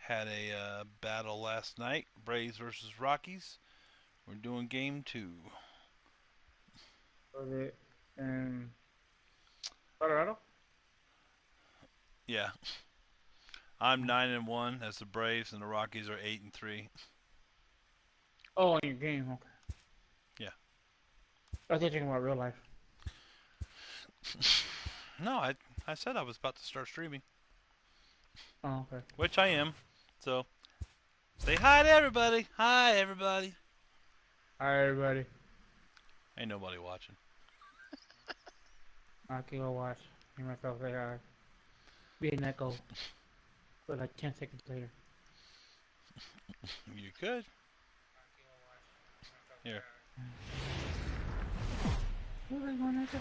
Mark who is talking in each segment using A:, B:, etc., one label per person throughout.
A: Had a battle last night, Braves versus Rockies. We're doing game 2.
B: Was it in Colorado?
A: Yeah, I'm 9-1 as the Braves, and the Rockies are 8-3.
B: Oh, in your game, okay.
A: Yeah.
B: I was thinking about real life.
A: No, I said I was about to start streaming,
B: Oh, okay.
A: which I am. So say hi to everybody. Hi everybody.
B: Alright, everybody.
A: Ain't nobody watching.
B: I can go watch. Hear myself say hi. Be an echo for like 10 seconds later.
A: You could. Here.
B: What are they going to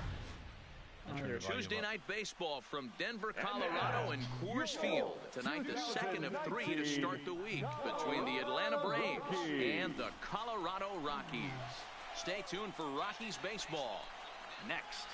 C: Tuesday night baseball from Denver, Colorado, and Coors Field. Tonight, the second of 3 to start the week between the Atlanta Braves and the Colorado Rockies. Stay tuned for Rockies baseball next.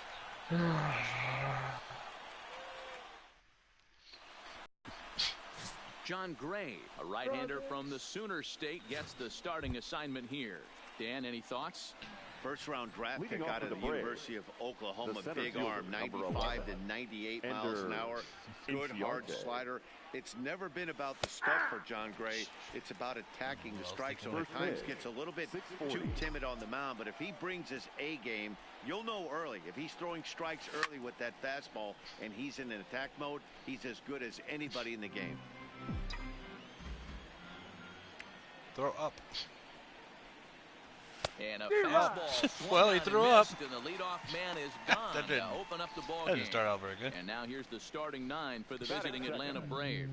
C: John Gray, a right-hander from the Sooner State, gets the starting assignment here. Dan, any thoughts?
D: First-round draft pick out of the University of Oklahoma. Big arm, 95 to 98 miles an hour. Good, hard slider. It's never been about the stuff for John Gray. It's about attacking the strike. So at times gets a little bit too timid on the mound. But if he brings his A game, you'll know early. If he's throwing strikes early with that fastball and he's in an attack mode, he's as good as anybody in the game.
A: Throw up.
C: And a fastball.
A: Well, he threw up.
C: And the leadoff man is gone
A: That didn't,
C: to open up the ball
A: that
C: game.
A: didn't start out very good.
C: And now here's the starting 9 for the visiting Atlanta Braves.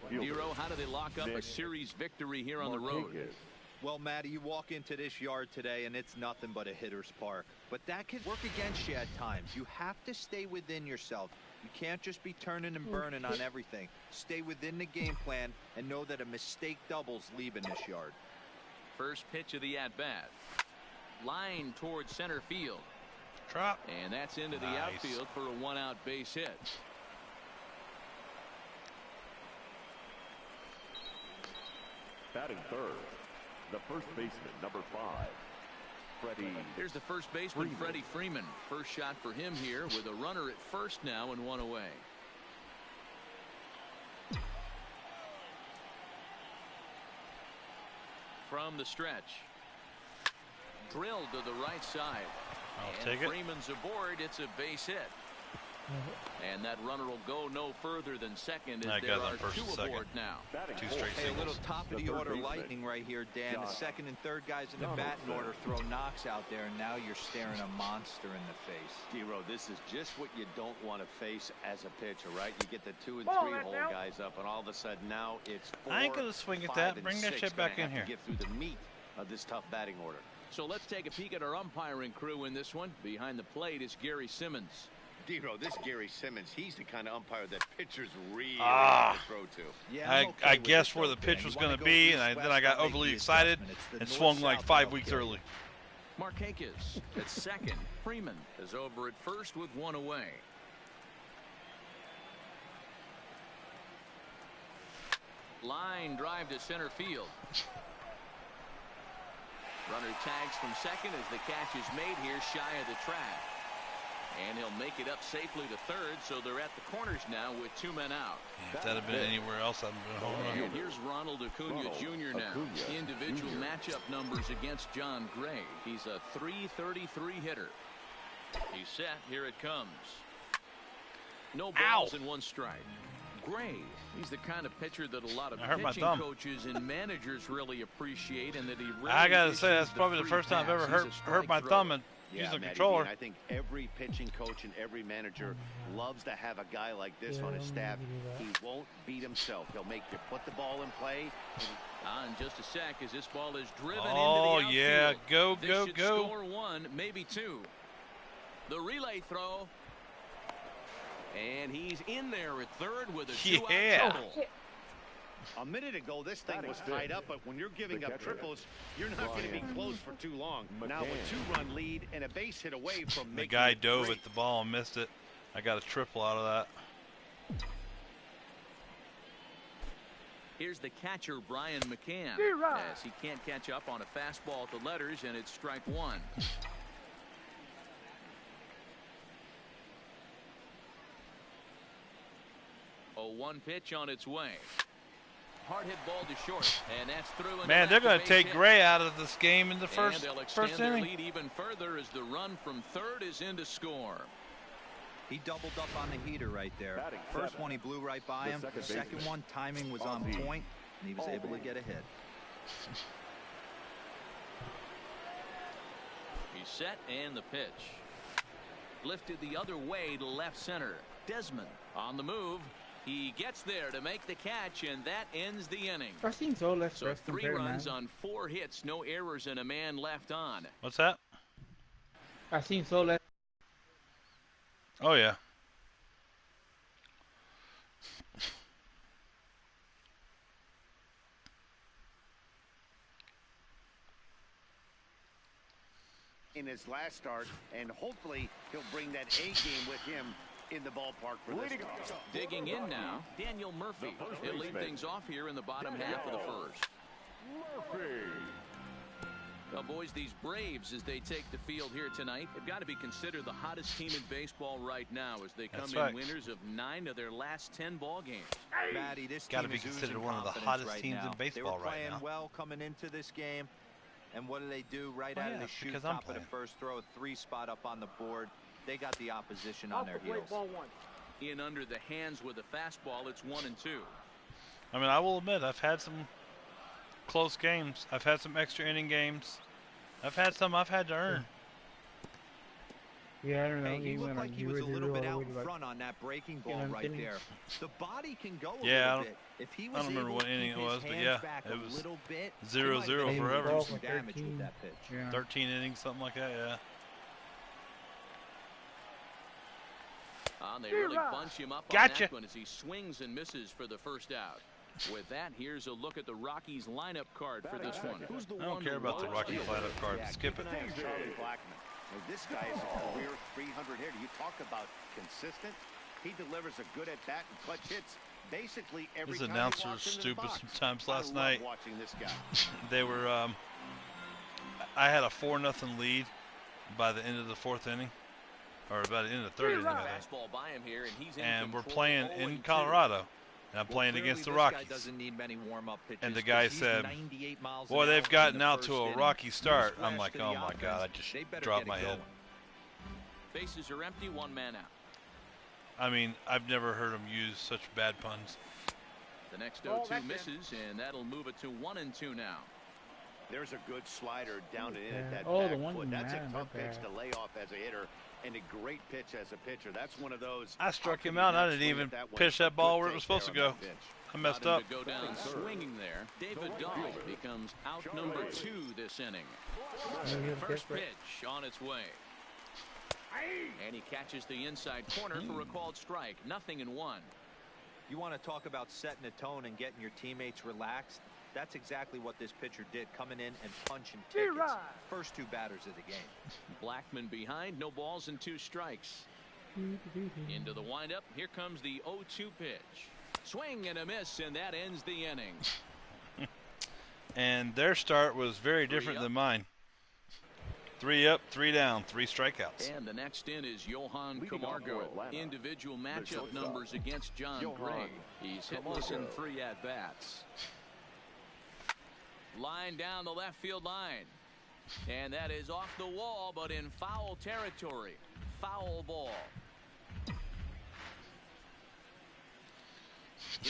C: Hero, how do they lock up a series victory here on the road?
E: Well, Matty, you walk into this yard today and it's nothing but a hitter's park. But that can work against you at times. You have to stay within yourself. You can't just be turning and burning on everything. Stay within the game plan and know that a mistake doubles leaving this yard.
C: First pitch of the at-bat. Line towards center field.
A: Drop.
C: And that's into the
A: Nice.
C: outfield for a one-out base hit.
F: Batting third, the first baseman, number 5, Freddie.
C: Here's the first baseman, Freddie Freeman. First shot for him here with a runner at first now and 1 away. From the stretch. Drilled to the right side.
A: I'll
C: And
A: take it.
C: Freeman's aboard. It's a base hit. And that runner will go no further than second as
A: That
C: there
A: guy's on
C: are
A: first
C: 2
A: and second.
C: aboard now.
A: Two straight
E: Hey, a little
A: singles.
E: top of the order lightning right here, Dan. The second and third guys in the batting order throw knocks out there, and now you're staring a monster in the face.
D: D-Row, this is just what you don't want to face as a pitcher, right? You get the 2 and 3 hole guys up, and all of a sudden now it's 4,
A: I ain't gonna swing at
D: 5,
A: that.
D: and
A: Bring that
D: 6
A: shit back
D: gonna
A: in
D: have to
A: here.
D: Get through the meat of this tough batting order.
C: So let's take a peek at our umpiring crew in this one. Behind the plate is Gary Simmons.
D: D-Row, this Gary Simmons, he's the kind of umpire that pitchers really
A: Ah.
D: want to throw to.
E: Yeah,
A: I,
E: I'm okay
A: I
E: with
A: guessed
E: it,
A: where
E: though,
A: the pitch
E: Dan.
A: was
E: You
A: going
E: wanna
A: to
E: go
A: be,
E: east,
A: and then
E: west,
A: I got
E: I'll make
A: overly
E: the
A: excited
E: adjustment. It's the
A: and
E: north,
A: swung like
E: south,
A: 5
E: I'll
A: weeks
E: carry.
A: early.
C: Markakis at second. Freeman is over at first with 1 away. Line drive to center field. Runner tags from second as the catch is made here shy of the track. And he'll make it up safely to third, so they're at the corners now with 2 men out.
A: If that had been anywhere else, I'd have been a home run.
C: And here's Ronald Acuna Jr. now. Individual matchup numbers against John Gray. He's a .333 hitter. He's set. Here it comes. No balls and 1 strike. Gray, he's the kind of pitcher that a lot of
A: I hurt my
C: pitching
A: thumb.
C: coaches and managers really appreciate, and that he really
A: I gotta say,
C: issues
A: that's probably the
C: free
A: first time I've ever
C: pass. He's a
A: hurt my
C: strike
A: thumb
C: thrower.
A: and
D: Yeah,
A: using a
D: Matty
A: controller.
D: Bean, I think every pitching coach and every manager loves to have a guy like this on his staff. He won't beat himself. He'll make you put the ball in play.
C: In just a sec as this ball is driven
A: Oh,
C: into the
A: yeah.
C: outfield.
A: Go,
C: This
A: go,
C: should
A: go.
C: score 1, maybe 2. The relay throw. And he's in there at third with a 2-out
A: Yeah.
C: total.
D: A minute ago, this thing was tied up, but when you're giving up triples, you're not going to be close for too long. Now, with 2-run lead and a base hit away from
A: The
D: making
A: guy
D: it
A: dove
D: great.
A: at the ball and missed it. I got a triple out of that.
C: Here's the catcher, Brian McCann, as he can't catch up on a fastball at the letters, and it's strike one. 0-1 pitch on its way. Hard hit ball to short, and that's through.
A: Man, they're going to take Gray out of this game in the first inning.
C: Lead even further as the run from third is in to score.
E: He doubled up on the heater right there. First one he blew right by him. The second one, timing was on point, and he was able to get a hit.
C: He's set, and the pitch. Lifted the other way to left center. Desmond on the move. He gets there to make the catch, and that ends the inning. So 3 runs on 4 hits, no errors, and a man left on.
A: What's that?
B: I seen so less.
A: Oh, yeah.
D: In his last start, and hopefully he'll bring that A game with him in the ballpark for this game.
C: Digging in now, Daniel Murphy. He'll lead things off here in the bottom half of the first. Well, boys, these Braves, as they take the field here tonight, have got to be considered the hottest team in baseball right now as they come in winners of 9 of their last 10 ball games.
E: Matty, this
A: got to
E: team
A: be
E: is
A: considered
E: oozing
A: one of the
E: confidence
A: hottest
E: right
A: teams
E: now.
A: in baseball right now.
E: They were playing well coming into this game, and what do? Right out of the chute, top of the first, throw a 3 spot up on the board. They got the opposition on their heels.
C: In under the hands with a fastball, it's 1-2.
A: I mean, I will admit, I've had some close games. I've had some extra inning games. I've had some I've had to earn.
B: Yeah, I don't know.
E: Hey, he looked like he was a little bit out in front on that breaking ball right there. The body can go a little bit. If he was
A: I don't remember what inning it was, but yeah, it was 0-0
E: 0-0
A: forever.
E: Damage with that pitch.
B: Yeah.
A: 13 innings, something like that, yeah.
C: They really bunch him up on that one as he swings and misses for the first out. With that, here's a look at the Rockies lineup card for this one. Who's the
A: I don't care about the Rockies lineup card. Skip it.
D: Charlie Blackmon. This guy is a career 300 hitter. You talk about consistent. He delivers a good at bat and clutch hits basically every
A: This
D: time
A: announcer
D: he
A: was
D: walks into the
A: stupid
D: box.
A: sometimes
D: I
A: last
D: love
A: night.
D: watching this guy.
A: They were I had a 4-0 lead by the end of the 4th inning, or by the end of the 3rd inning, I think.
C: Fastball by him here, and he's in
A: And we're
C: control,
A: playing in Colorado. And I'm playing against the Rockies. And the guy said, boy, they've gotten out to a rocky start. I'm like, oh my God, I just dropped my head.
C: Bases are empty, 1 man out.
A: I mean, I've never heard him use such bad puns.
C: The next 0-2 misses, and that'll move it to 1-2 now.
D: There's a good slider down and in at that
B: Oh,
D: back
B: the one
D: foot. That's a
B: man,
D: tough pitch
B: okay.
D: to lay off as a hitter, and a great pitch as a pitcher. That's one of those.
A: I struck him out. I didn't even pitch that ball where it was supposed to go. I messed up.
C: To go down swinging there. David Dahl becomes out number 2 this inning. First pitch on its way. And he catches the inside corner for a called strike. 0-1.
E: You want to talk about setting a tone and getting your teammates relaxed? That's exactly what this pitcher did, coming in and punching tickets. First 2 batters of the game.
C: Blackmon behind, no balls and 2 strikes. Into the windup, here comes the 0-2 pitch. Swing and a miss, and that ends the inning.
A: And their start was very different than mine. 3 up, 3 down, 3 strikeouts.
C: And the next in is Johan Camargo. Individual matchup numbers against John Gray. He's hitless in 3 at-bats. Line down the left field line. And that is off the wall, but in foul territory. Foul ball.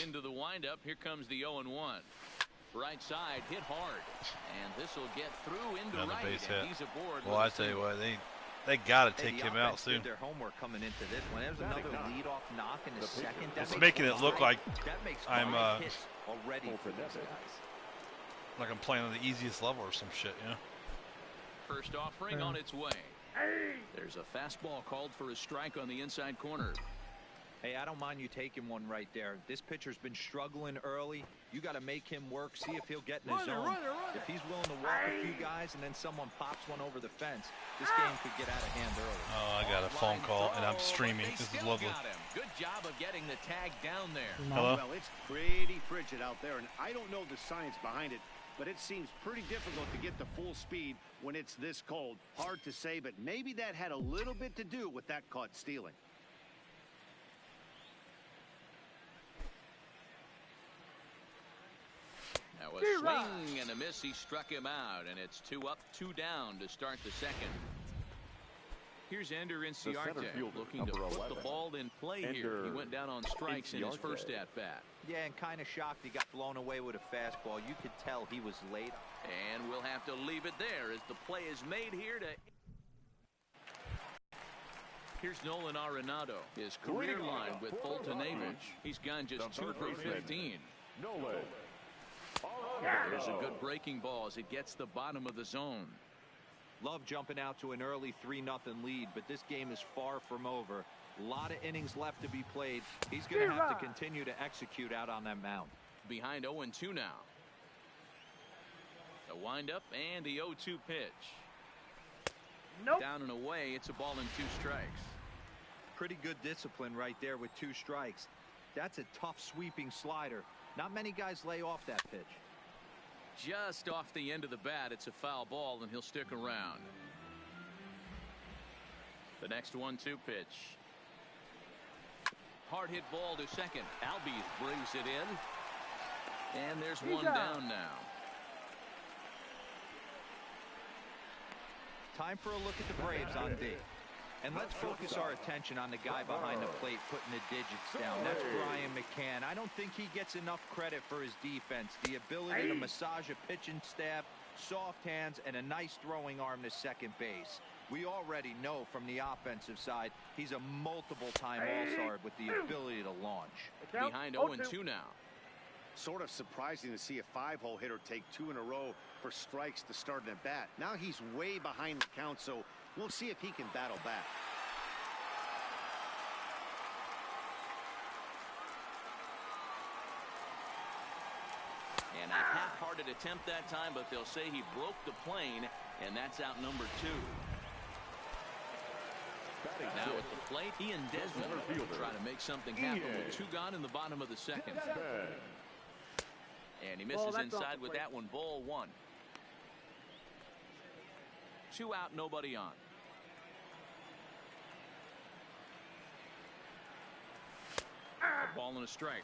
C: Into the windup. Here comes the 0-1. Right side hit hard, and this will get through into
A: Another
C: right.
A: base hit.
C: He's aboard.
A: Well, I tell you what, they got to take him out soon.
E: Did their homework coming into this one. There's another leadoff knock in the second.
A: It's making it look like I'm
E: already for these guys.
A: Like I'm playing on the easiest level or some shit, you know.
C: First offering on its way. There's a fastball called for a strike on the inside corner.
E: Hey, I don't mind you taking one right there. This pitcher's been struggling early. You got to make him work, see if he'll get in his zone. If he's willing to walk a few guys and then someone pops one over the fence, this game could get out of hand early.
A: Oh, I got a phone call, and I'm streaming. This is lovely.
C: Good job of getting the tag down there.
A: Hello?
D: Well, it's pretty frigid out there, and I don't know the science behind it, but it seems pretty difficult to get to full speed when it's this cold. Hard to say, but maybe that had a little bit to do with that caught stealing.
C: Now a swing and a miss. He struck him out, and it's 2 up, 2 down to start the second. Here's Ender Inciarte looking to put the ball in play here. He went down on strikes in his first at-bat.
E: Yeah, and kind of shocked he got blown away with a fastball. You could tell he was late.
C: And we'll have to leave it there as the play is made here to... Here's Nolan Arenado, his career line with Fulton-Avich. He's gone just 2 for 15. There's a good breaking ball as it gets the bottom of the zone.
E: Love jumping out to an early 3-0 lead, but this game is far from over. A lot of innings left to be played. He's going to have to continue to execute out on that mound.
C: Behind 0-2 now. The windup and the 0-2 pitch. Down and away, it's a ball and 2 strikes.
E: Pretty good discipline right there with 2 strikes. That's a tough sweeping slider. Not many guys lay off that pitch.
C: Just off the end of the bat, it's a foul ball, and he'll stick around. The next 1-2 pitch. Hard hit ball to second. Albies brings it in. And there's one down now.
E: Time for a look at the Braves on D. And let's focus our attention on the guy behind the plate putting the digits down. That's Brian McCann. I don't think he gets enough credit for his defense. The ability to massage a pitching staff, soft hands, and a nice throwing arm to second base. We already know from the offensive side, he's a multiple-time All-Star with the ability to launch.
C: Behind 0-2 now.
D: Sort of surprising to see a 5-hole hitter take 2 in a row for strikes to start an at-bat. Now he's way behind the count, so we'll see if he can battle back.
C: And a half-hearted attempt that time, but they'll say he broke the plane, and that's out number 2. Now at the plate, Ian Desmond will try to make something happen with 2 gone in the bottom of the second. And he misses inside with that one. Ball 1. 2 out, nobody on. A ball and a strike.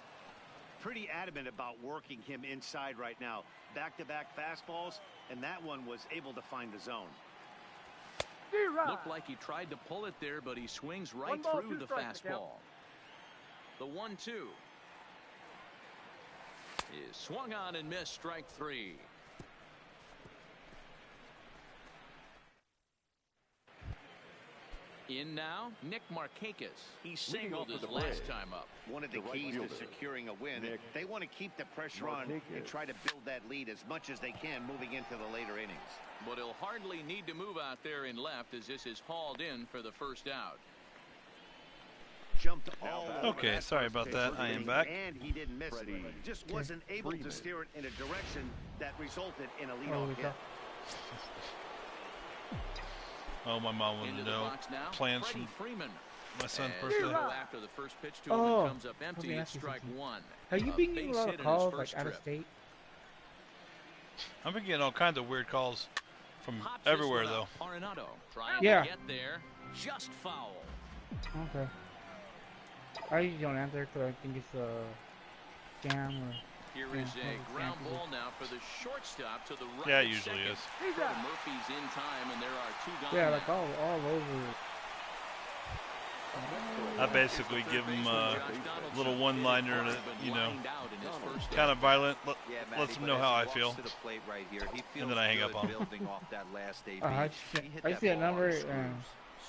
D: Pretty adamant about working him inside right now. Back-to-back fastballs, and that one was able to find the zone.
C: Looked like he tried to pull it there, but he swings right through the fastball. The 1-2 is swung on and missed. Strike 3. In now, Nick Markakis. He singled his last time up.
D: One of the keys to securing a win. They want to keep the pressure on and try to build that lead as much as they can moving into the later innings.
C: But he'll hardly need to move out there in left as this is hauled in for the first out.
D: Jumped all
A: okay, sorry about that. I am back.
D: And he didn't miss it. He just wasn't able to steer it in a direction that resulted in a leadoff hit.
A: Oh, my mom wanted to know plans from my son's first day.
C: After the first pitch to him comes up empty. It's strike 1.
B: Are you being getting a lot of calls like out of state?
A: I've been getting all kinds of weird calls from everywhere, though.
C: Arenado trying
B: to
C: get there. Just foul.
B: Okay. I usually don't answer because I think it's a scam or.
C: Here is a ground ball now for the shortstop to the right.
A: Yeah, it usually is.
C: Murphy's in time, and there are 2 gone.
B: Yeah, like all over.
A: I basically give him a little one-liner that, you know, kind of violent, lets him know how I feel, and then I hang up on him.
B: I see a number,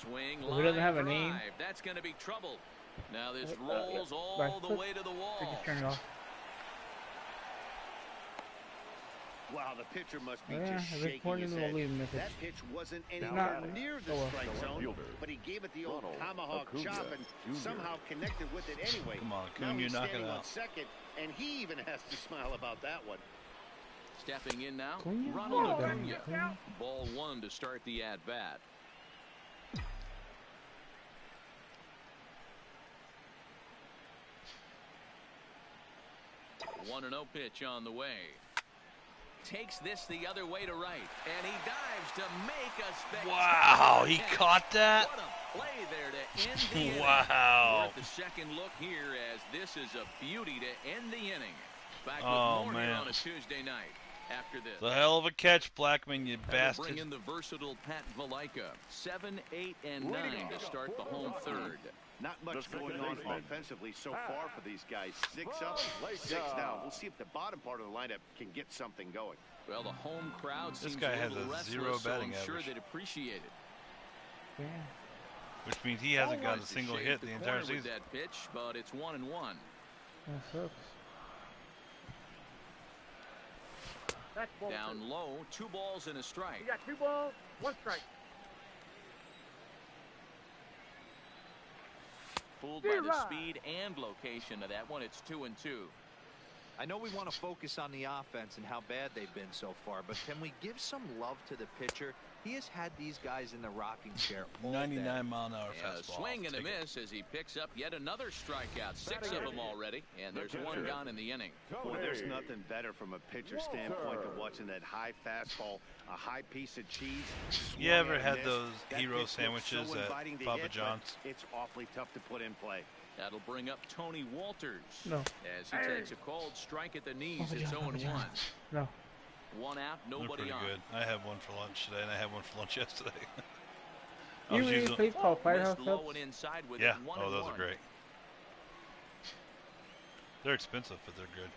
C: Swing
B: if it doesn't have a name.
C: That's going to be trouble. Now this rolls all the way to the wall.
B: Just turn it off.
D: Wow, the pitcher must be
B: Yeah,
D: just
B: at this
D: shaking
B: point
D: his
B: in the
D: head.
B: lead message.
D: That pitch wasn't
B: Not-
D: anywhere near the
B: oh, well.
D: strike zone,
F: fielder,
D: but he gave it the old
F: Ronald
D: tomahawk
F: Acuna
D: chop and
F: Jr.
D: somehow connected with it anyway.
A: Come on,
D: Now
A: Acuna,
D: he's
A: knock it
D: standing on
A: out.
D: second, and he even has to smile about that one.
C: Stepping in now,
B: Acuna?
C: Ronald
B: Oh,
C: Acuna.
B: Acuna.
C: Ball one to start the at-bat. One and 0 pitch on the way. Takes this the other way to right, and he dives to make a spectacular
A: Wow, he
C: catch.
A: caught that?
C: What a play there to end the inning.
A: Wow.
C: Worth the second look here, as this is a beauty to end the inning. Back
A: Oh,
C: with more here
A: man.
C: on a Tuesday night. After this,
A: The hell of a catch, Blackman, you
C: that'll
A: bastard.
C: bring in the versatile Pat Valaika. 7, 8, and 9 to start the home third.
D: Not much going on offensively so far for these guys. 6 up, 6 down. We'll see if the bottom part of the lineup can get something going.
C: Well, the home crowd
A: This
C: seems
A: guy
C: a
A: has
C: little
A: a
C: restless,
A: 0
C: so
A: batting
C: I'm sure
A: average.
C: they'd appreciate it.
B: Yeah.
A: Which means he hasn't got a
C: Tries to
A: single
C: shave
A: hit
C: the
A: the
C: corner
A: entire
C: with
A: season.
C: that pitch, but it's 1-1.
B: That sucks.
G: That's ball
C: Down low, 2 balls and a strike.
G: You got 2 balls, 1 strike.
C: Fooled by the speed and location of that one. It's 2-2.
E: I know we want to focus on the offense and how bad they've been so far, but can we give some love to the pitcher? He has had these guys in the rocking chair all day.
A: 99-mile-an-hour
C: And a
A: fastball.
C: swing and a
A: Take it.
C: miss as he picks up yet another strikeout. 6 of them already, and there's 1 gone in the inning.
D: Boy, there's nothing better from a pitcher standpoint than watching that high fastball, a high piece of cheese.
A: You ever
D: swung and
A: had
D: missed.
A: those
D: That
A: hero
D: pitch looks
A: sandwiches
D: so
A: at
D: inviting to
A: Papa
D: hit, but
A: John's?
D: It's awfully tough to put in play.
C: That'll bring up Tony Walters.
B: No.
C: As he takes a cold strike at the knees.
B: Papa
C: It's
B: John,
C: 0-1.
B: Papa John. No.
C: 1 out,
A: They're
C: nobody
A: pretty
C: on.
A: good. I had one for lunch today, and I had one for lunch yesterday. I
B: You
A: was
B: really
A: using,
B: played called Firehouse
C: Missed low
B: Subs?
C: and inside with
A: yeah.
C: it. 1-1.
A: Oh, those are great. They're expensive, but they're good.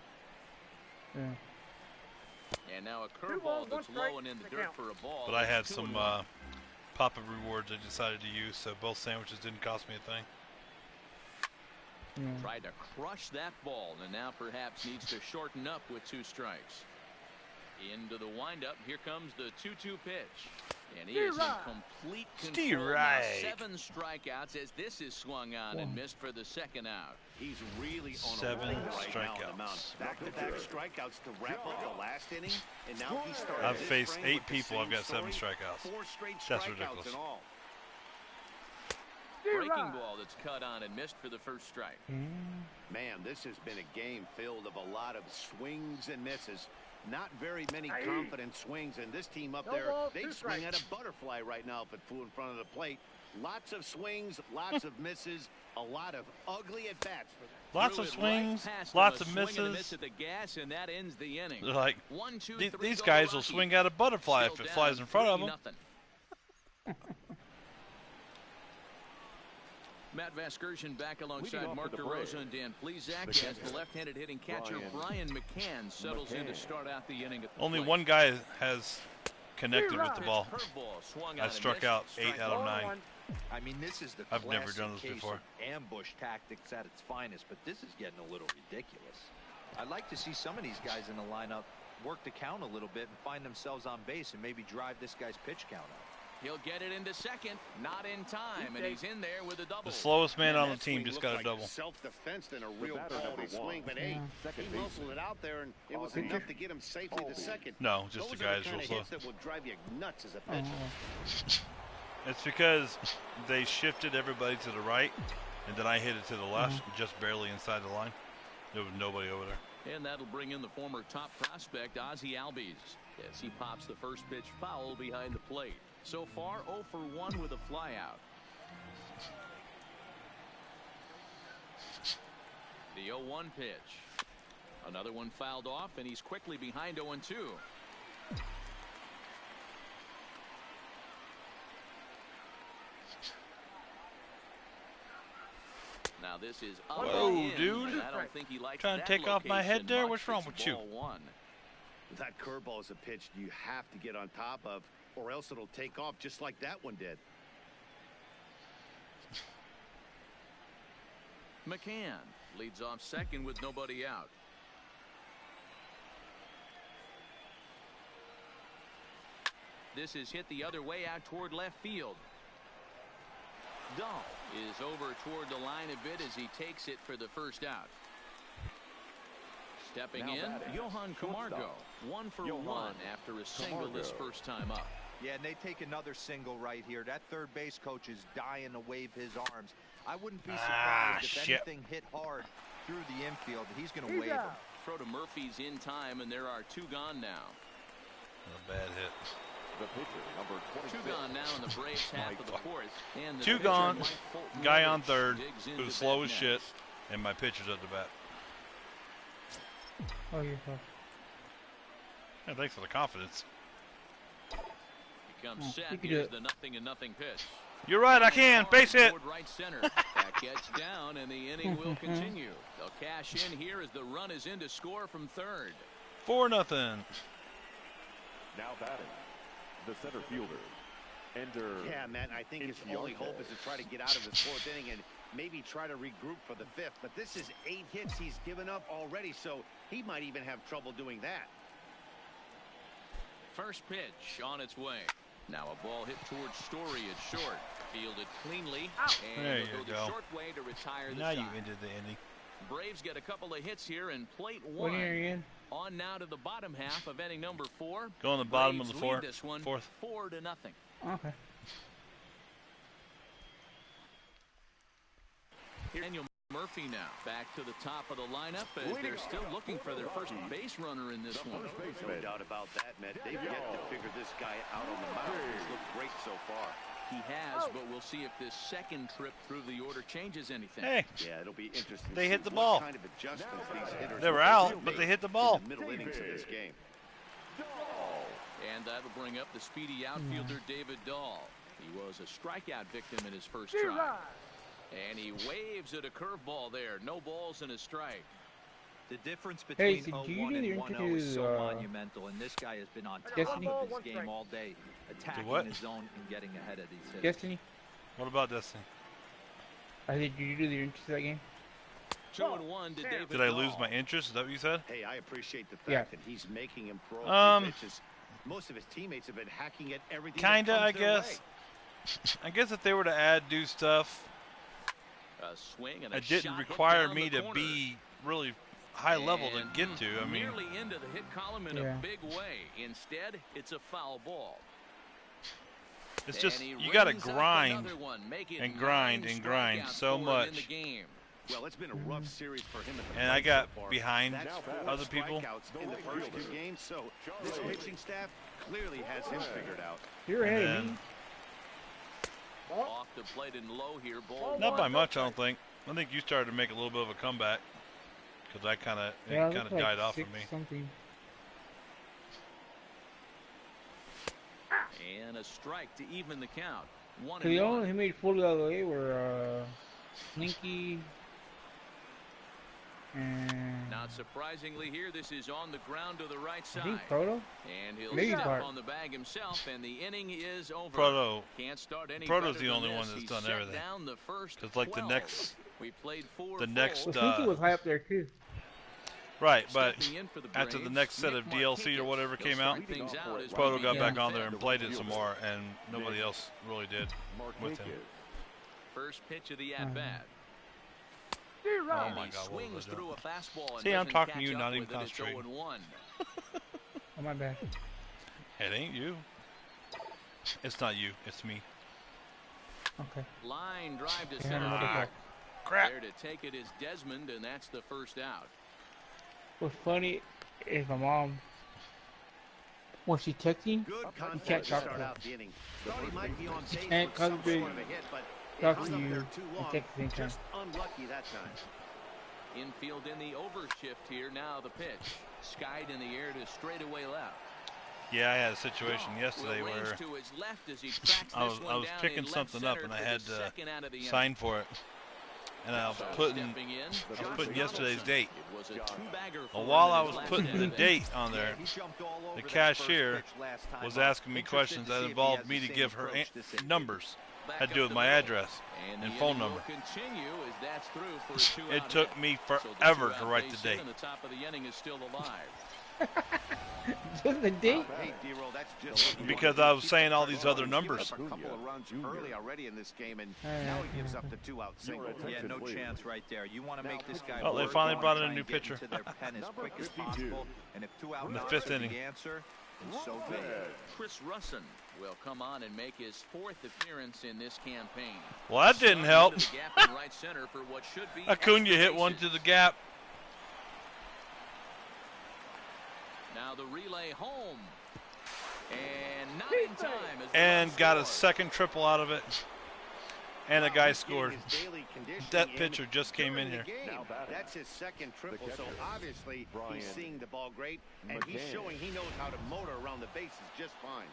B: Yeah.
C: And now a
G: 2
C: curveball
G: balls, 1
C: that's
G: strike.
C: low and in the
G: The
C: dirt
G: count.
C: for a ball.
A: But I had
C: It's
A: some
C: 2-1.
A: Papa rewards I decided to use, so both sandwiches didn't cost me a thing.
B: Yeah.
C: Tried to crush that ball, and now perhaps needs to shorten up with 2 strikes. Into the windup. Here comes the 2-2 pitch. And he is in complete control. Now 7 strikeouts as this is swung on and missed for the 2nd out.
D: He's really on
A: 7
D: a roll right now on the
A: strikeouts.
D: mound. Back-to-back strikeouts to wrap up the last inning, and now he started
A: I've
D: this
A: faced
D: frame
A: 8
D: with the
A: people. I've
D: same
A: got 7
D: story.
A: strikeouts.
D: 4 straight
A: That's
D: strikeouts
A: ridiculous.
D: in all.
C: Breaking ball that's cut on and missed for the 1st strike.
D: Man, this has been a game filled of a lot of swings and misses. Not very many confident swings, and this team up there, they swing at a butterfly right now if it flew in front of the plate. Lots of swings, lots of misses, a lot of ugly at-bats.
A: Lots
C: Threw
A: of
C: it
A: swings,
C: right past
A: lots
C: him,
A: of
C: a swing and a miss
A: misses.
C: at the gas, and that ends the inning.
A: They're like,
C: 1, 2, 3
A: these
C: go
A: guys will
C: Rockies.
A: swing at a butterfly if
C: Still
A: it
C: down
A: flies in front of them.
C: 3-0. Matt Vasgersian back alongside Mark DeRosa and Dan Plesac as the left-handed hitting catcher Brian McCann settles in to start out the inning. At the
A: Only
C: plate.
A: one guy has connected with the ball.
C: Curveball swung
A: I
C: on and
A: struck
C: missed.
A: out 8
C: Strike
A: out of
C: one.
A: 9.
E: I mean, this is the
A: I've never
E: classic
A: done this
E: case
A: before.
E: of ambush tactics at its finest, but this is getting a little ridiculous. I'd like to see some of these guys in the lineup work the count a little bit and find themselves on base and maybe drive this guy's pitch count up.
C: He'll get it into second, not in time, and he's in there with a double.
A: The slowest man on the
D: That
A: team
D: swing
A: just
D: looked
A: got a
D: like
A: double.
D: Self-defense than a real
F: batter
D: quality
F: number 1.
D: swing, but hey,
F: Second
D: he muscled it out there, and it was enough to get him safely to second.
A: No, just
D: Those
A: the
D: are
A: guy's
D: the
A: real
D: kind of
A: slow.
D: hits that will drive you nuts as a pitcher.
A: It's because they shifted everybody to the right, and then I hit it to the left, just barely inside the line. There was nobody over there.
C: And that'll bring in the former top prospect, Ozzie Albies, as he pops the first pitch foul behind the plate. So far, 0 for 1 with a flyout. The 0-1 pitch. Another one fouled off, and he's quickly behind 0-2. Now this is up
A: Whoa,
C: and in,
A: dude.
C: and I don't think he likes
A: Trying to
C: that
A: take off my head
C: location
A: there?
C: much.
A: What's wrong
C: It's
A: with you?
C: ball 1.
D: That curveball is a pitch you have to get on top of, or else it'll take off just like that one did.
C: McCann leads off second with nobody out. This is hit the other way out toward left field. Dahl is over toward the line a bit as he takes it for the first out. Stepping in, Johan Camargo, 1 for 1 after a single this first time up.
E: Yeah, and they take another single right here. That third base coach is dying to wave his arms. I wouldn't be surprised if anything hit hard through the infield. He's going to wave him.
C: Throw to Murphy's in time, and there are 2 gone now.
A: A bad hit.
F: The pitcher, number 26.
C: 2 gone now in the Braves half of the fourth. And the
A: 2 gone. Guy on third who's slow as shit, and my pitcher's at the bat.
B: Oh, you're fine.
A: Yeah, thanks for the confidence.
C: Becomes set. Here's the 0-0 pitch.
A: You're right, I can. Base hit.
C: Right center. That gets down, and the inning will continue. They'll cash in here as the run is in to score from third.
A: 4-0.
F: Now batting, the center fielder, Ender.
D: Yeah, Matt, I think his only hope is to try to get out of his 4th inning and maybe try to regroup for the 5th. But this is 8 hits he's given up already, so he might even have trouble doing that.
C: First pitch on its way. Now a ball hit towards Story at short. Fielded cleanly. And
A: there you
C: go. The short way to retire the
A: now
C: side.
A: You ended the inning.
C: Braves get a couple of hits here in plate 1.
B: What are you in?
C: On now to the bottom half of inning number 4.
A: Go on the bottom
C: Braves
A: of the 4th.
C: This one
A: 4th.
C: 4-0.
B: Okay.
C: Here's Daniel Murphy now back to the top of the lineup as they're still looking for their first base runner in this one.
D: No doubt about that, Matt. They've yet to figure this guy out on the mound. He's looked great so far.
C: He has, but we'll see if this second trip through the order changes anything.
A: Hey.
D: Yeah, it'll be interesting.
A: They hit the ball.
D: Kind of adjustments these hitters
A: they were out, but they hit the ball.
D: In the middle innings of this game.
C: And that'll bring up the speedy outfielder David Dahl. He was a strikeout victim in his first try. And he waves at a curveball there. No balls and a strike.
E: The difference between 0-1 and 1-0 is so
B: the,
E: monumental, and this guy has been on top
B: Destiny?
E: of his game all day, attacking his zone and getting ahead of these hitters.
B: Destiny?
A: What about Destiny?
B: Did you do the interest of that game?
C: 2-1 to David
A: Did I
C: Dahl.
A: lose my interest? Is that what you said?
D: Hey, I appreciate the fact that he's making him pro pitches. Most of his teammates have been hacking at everything.
A: Kinda, I guess. I guess if they were to do stuff,
C: a swing and a
A: it didn't
C: shot
A: require
C: down
A: me
C: the
A: to
C: corner.
A: be really high level to get to. I mean,
C: nearly into the hit column in a big way. Instead, it's a foul ball.
A: It's just you got to grind and grind and grind so much.
D: Well, it's been a rough series for him.
A: And I got behind other people.
D: In the first 2 games, so this pitching staff clearly has him figured out.
B: You're ahead of me.
C: Off the plate and low here. Ball
A: Not by much, I don't think. I think you started to make a little bit of a comeback because I kind of died off of me.
B: Something.
C: And a strike to even the count. 1-1.
B: The only he made fully all the way were Slinky.
C: Not surprisingly here, this is on the ground to the right side.
B: I think Proto?
C: And he'll
B: Maybe
C: step
B: Bart.
C: on the bag himself, and the inning is over.
A: Proto.
C: Can't start any
A: Proto's
C: better
A: the only
C: than
A: one
C: this.
A: that's
C: He
A: done
C: shut
A: everything.
C: down the first
A: Because like
C: 12.
A: the next,
C: We played 4
A: next,
B: Well, Slinky was high up there too.
A: right? But
C: Stepping in for the
A: after the
C: Braves,
A: next set
C: Nick
A: of DLC or whatever
C: He'll
A: came out,
C: start things out as
A: Proto
C: we
A: got
C: begin
A: back on
C: the
A: there and
C: fifth.
A: played it some more, and nobody else really did with him.
C: First pitch of the at-bat.
A: Oh my
C: And he
A: God, what
C: swings
A: was I doing?
C: through a fastball and
A: See, I'm
C: doesn't
A: talking to
C: catch
A: you,
C: up
A: not even
C: with it. It's
A: concentrating.
C: 0-1.
B: Oh, my bad.
A: It ain't you. It's not you. It's me.
B: Okay.
C: Line drive to
B: Yeah,
C: center
B: I'm
C: field.
A: Crap.
C: There to take it is Desmond, and that's the first out.
B: What's funny is my mom, when she texting,
D: Good
B: you
D: contact
B: can't
D: to
B: talk
D: start
B: to her.
D: out the inning. Thought he might be on base
B: can't
D: with some
B: concentrate,
D: sort of a hit, but it
B: talk
D: hung
B: to
D: up
B: you,
D: there too
B: and
D: long.
B: text at the same time.
D: Just unlucky that time.
C: Infield in the overshift here. Now the pitch. Skied in the air to straightaway left.
A: Yeah, I had a situation yesterday
C: Will range
A: where
C: to his left as he tracks
A: I
C: this
A: was
C: one down
A: picking
C: in left
A: something up
C: center
A: and I
C: for
A: had
C: the
A: to
C: second out of the inning.
A: sign for it, and I was putting yesterday's date.
C: It was a two-bagger for
A: Well, while
C: him
A: I
C: in
A: was
C: his
A: putting
C: last
A: the
C: inning.
A: date on there,
E: He jumped all over
A: the
E: that
A: cashier
E: first pitch last time
A: was
E: up.
A: asking me
E: Interested
A: questions
E: to
A: that
E: see if he
A: involved
E: has
A: me
E: the
A: to
E: same
A: give her
E: approach this inning.
A: numbers.
C: Back
A: Had to
C: up
A: do with
C: the
A: my
C: middle.
A: address
C: And
A: and
C: the
A: phone
C: inning will
A: number.
C: continue as that's through for a two-out
A: It took
C: hit.
A: me
C: So the
A: forever to
C: two-out
A: write the
C: base hit
A: date.
C: and the top of the inning is still alive.
B: Just the D?
D: Hey, D-Roll, that's just
A: Because I was saying all these other numbers.
D: A couple of runs early already in this game, and now he gives up the 2-out single.
E: Yeah, no chance right there. You want to make this guy
A: Oh, they
E: work,
A: finally
E: you
A: brought
E: wanna
A: in a
E: try
A: new
E: and get
A: pitcher.
E: into their pen as quick as possible, and if 2 out
A: In the
E: knocks
A: fifth
E: are
A: inning.
E: the answer, then so be it.
C: Chris Russin will come on and make his 4th appearance in this campaign.
A: Well, that didn't help.
C: Into the gap in right center for what should be
A: Acuna hit
C: extra
A: one
C: bases.
A: to the gap.
C: Now the relay home. And not in time. As the
A: And
C: run
A: got a
C: scores.
A: second triple out of it. And a guy
D: He's getting
A: scored.
D: his daily conditioning
A: That
D: in
A: pitcher just came in
D: during the
A: here.
D: game.
F: Now batting.
D: That's his second triple,
F: The
D: so
F: catcher,
D: obviously
F: Playin.
D: he's seeing the ball great, and he's
F: McCann.
D: showing he knows how to motor around the bases just fine.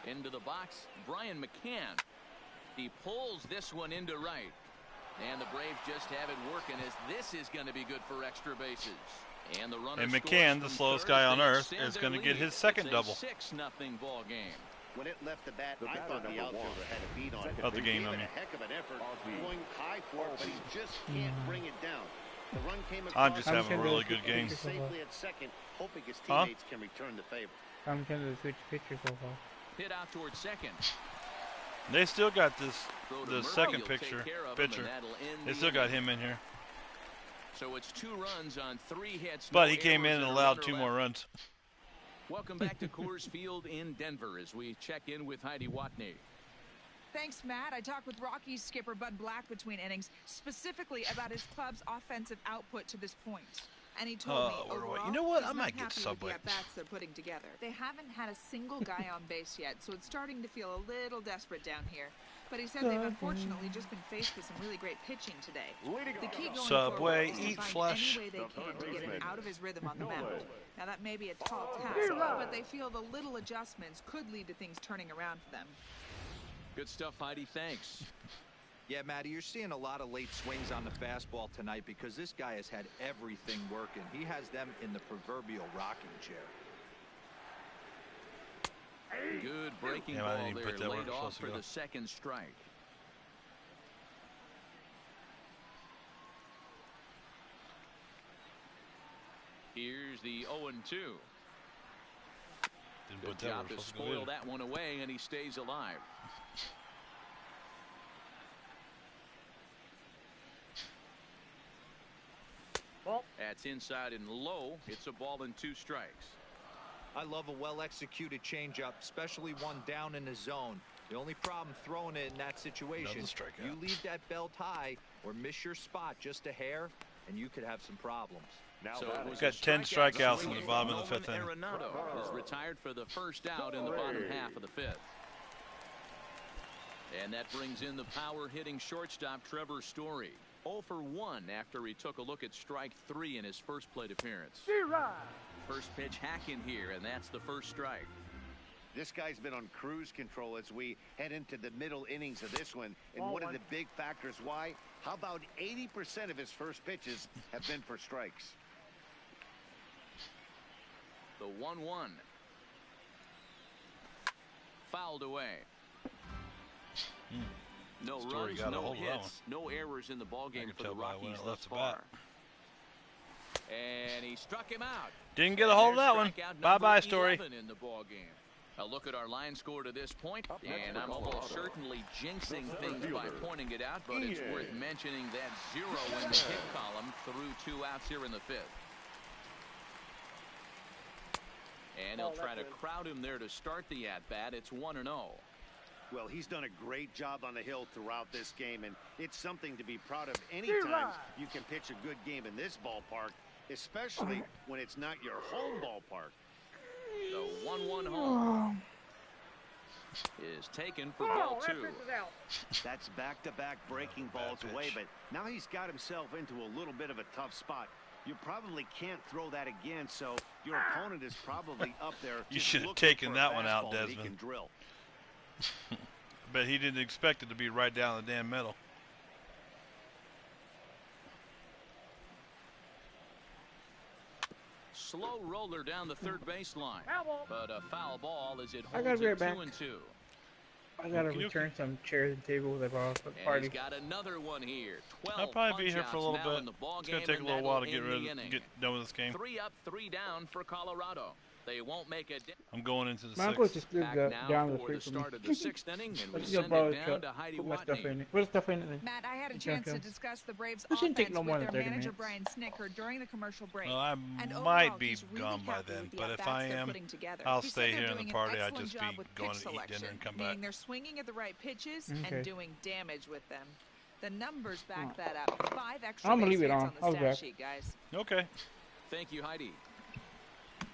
C: Into the box, Brian McCann. He pulls this one into right. And the Braves just have it working as this is going to be good for extra bases. And the runner
A: And
C: scores
A: McCann, the
C: from
A: slowest
C: third.
A: guy on
C: They
A: earth,
C: extend
A: is
C: their
A: going to get
C: lead.
A: his second
C: It's a
A: double.
C: 6-0 ball game.
D: When it left the bat,
F: The
D: I
F: batter,
D: thought the
F: number
D: outfielder
F: one.
D: had a beat on it.
A: Of the
D: He
A: game,
D: gave
A: I
D: it
A: mean.
D: a heck of an effort,
F: RB.
D: going high for it, but he just can't bring it down. The run came
A: I'm
D: across.
A: just having a really good game.
D: He's safely at second, hoping his
A: Huh?
D: teammates can return the favor.
B: I'm trying to switch pitchers so far.
C: Hit out towards second.
A: They still got this.
C: Throw to
A: The
C: Murphy
A: second
C: will take
A: pitcher.
C: care of him, and that'll end
A: They
C: the
A: still got
C: inning.
A: him in here.
C: So it's 2 runs on 3 hits.
A: But
C: no
A: he came in
C: errors,
A: and
C: a
A: allowed
C: runner
A: 2
C: left.
A: more runs.
C: Welcome back to Coors Field in Denver as we check in with Heidi Watney.
H: Thanks, Matt. I talked with Rockies skipper Bud Black between innings, specifically about his club's offensive output to this point. And he told me
A: where do I-
H: overall,
A: you know what?
H: he's
A: I
H: not
A: might get
H: happy
A: Subway.
H: with the at-bats they're putting together. They haven't had a single guy on base yet, so it's starting to feel a little desperate down here. But he said they've unfortunately just been faced with some really great pitching today. The key going
A: Subway,
H: forward is
A: eat
H: to find
A: flesh.
H: any way they can to get him out of his rhythm on the mound. Now that may be a tall task, but they feel the little adjustments could lead to things turning around for them.
C: Good stuff, Heidi. Thanks.
E: Yeah, Matty, you're seeing a lot of late swings on the fastball tonight because this guy has had everything working. He has them in the proverbial rocking chair.
C: Good breaking
A: Yeah, I
C: ball
A: didn't even
C: there,
A: put that where
C: laid
A: it's
C: off
A: supposed to
C: for
A: go.
C: the second strike. Here's the 0-2.
A: Didn't
C: Good
A: put that where
C: job
A: it's
C: to
A: supposed to go
C: spoil
A: either.
C: that one away, and he stays alive.
G: Ball.
C: That's inside and low. It's a ball and 2 strikes.
E: I love a well-executed changeup, especially one down in the zone. The only problem throwing it in that situation,
A: Another strikeout.
E: you leave that belt high or miss your spot just a hair, and you could have some problems.
F: Now
C: So it
F: batting.
C: was
A: Got
C: a
A: 10
C: strikeout
A: strikeouts
C: swing.
A: in the bottom of the
C: Nolan
A: fifth inning.
C: Arenado is retired for the first out in the bottom half of the 5th. And that brings in the power-hitting shortstop Trevor Story. 0 for 1 after he took a look at strike 3 in his first plate appearance. First pitch hack in here, and that's the first strike.
D: This guy's been on cruise control as we head into the middle innings of this one. And one of the big factors why, how about 80% of his first pitches have been for strikes?
C: The 1-1. Fouled away. No
A: Story
C: runs,
A: got a
C: no
A: hold of that
C: hits, no errors in the ballgame
A: could
C: for the
A: tell by when
C: Rockies
A: it
C: thus
A: left the
C: far.
A: bat.
C: And he struck him out.
A: Didn't get a hold of
C: There's
A: that one.
C: strikeout
A: Bye-bye,
C: number
A: Story.
C: 11 in the ballgame. A look at our line score to this point,
F: next
C: and
F: for
C: I'm almost
F: Colorado.
C: certainly jinxing
F: The
C: things
F: center
C: by
F: fielder,
C: pointing it out, but it's worth mentioning that 0 in the hit column through 2 outs here in the 5th. And he'll try to crowd him there to start the at-bat. It's 1-0.
D: Well, he's done a great job on the hill throughout this game, and it's something to be proud of anytime you can pitch a good game in this ballpark, especially when it's not your home ballpark.
C: The 1-1 home is taken for ball 2.
D: That's back-to-back breaking balls away, but now he's got himself into a little bit of a tough spot. You probably can't throw that again, so your opponent is probably up there.
A: You
D: just
A: should have
D: looking
A: taken
D: for a
A: that one out,
D: fastball that he
A: Desmond.
D: can drill.
A: But he didn't expect it to be right down the damn middle.
C: Slow roller down the third baseline, but a foul ball as it
B: I
C: holds
B: gotta be
C: it
B: right back.
C: 2-2.
B: I gotta return some chairs and tables I bought for the party.
C: He's got another one here.
A: I'll probably be here for a little bit. It's gonna take a little while to get done with this game.
C: 3 up, 3 down for Colorado. They won't make a
A: I'm going into the
B: My
A: 6th.
B: uncle just lived down the
C: for
B: street
C: the
B: from me.
C: start of the 6th inning, and we
B: Let's
C: send
B: go borrow
C: it
B: the
C: down
B: truck.
C: to Heidi
B: Put my stuff
C: Watney.
B: in it. Put the stuff in it.
H: Matt, I had a chance to discuss the Braves'
B: This shouldn't
H: offense
B: take no more
H: with
B: than
H: their
B: 30
H: manager
B: minutes.
H: Brian Snicker during the commercial break.
A: Well, I
H: And overall,
A: might be
H: he's really
A: gone by
H: happy
A: then,
H: with the
A: but if
H: at-bats
A: I
H: they're
A: am,
H: putting together.
A: I'll
H: He said
A: stay
H: they're
A: here in
H: doing
A: the
H: an
A: party. I'll
H: excellent
A: just
H: job
A: be
H: with
A: going
H: pitch
A: to eat dinner
H: selection,
A: and come
H: meaning
A: back.
H: they're swinging at the right pitches
B: Okay.
H: and doing damage with them. The numbers back that up. 5 extra
B: I'm gonna
H: base
B: leave it
H: hits
B: on.
H: the
B: I'll
H: stat
B: back.
H: sheet, guys.
A: Okay.
C: Thank you, Heidi.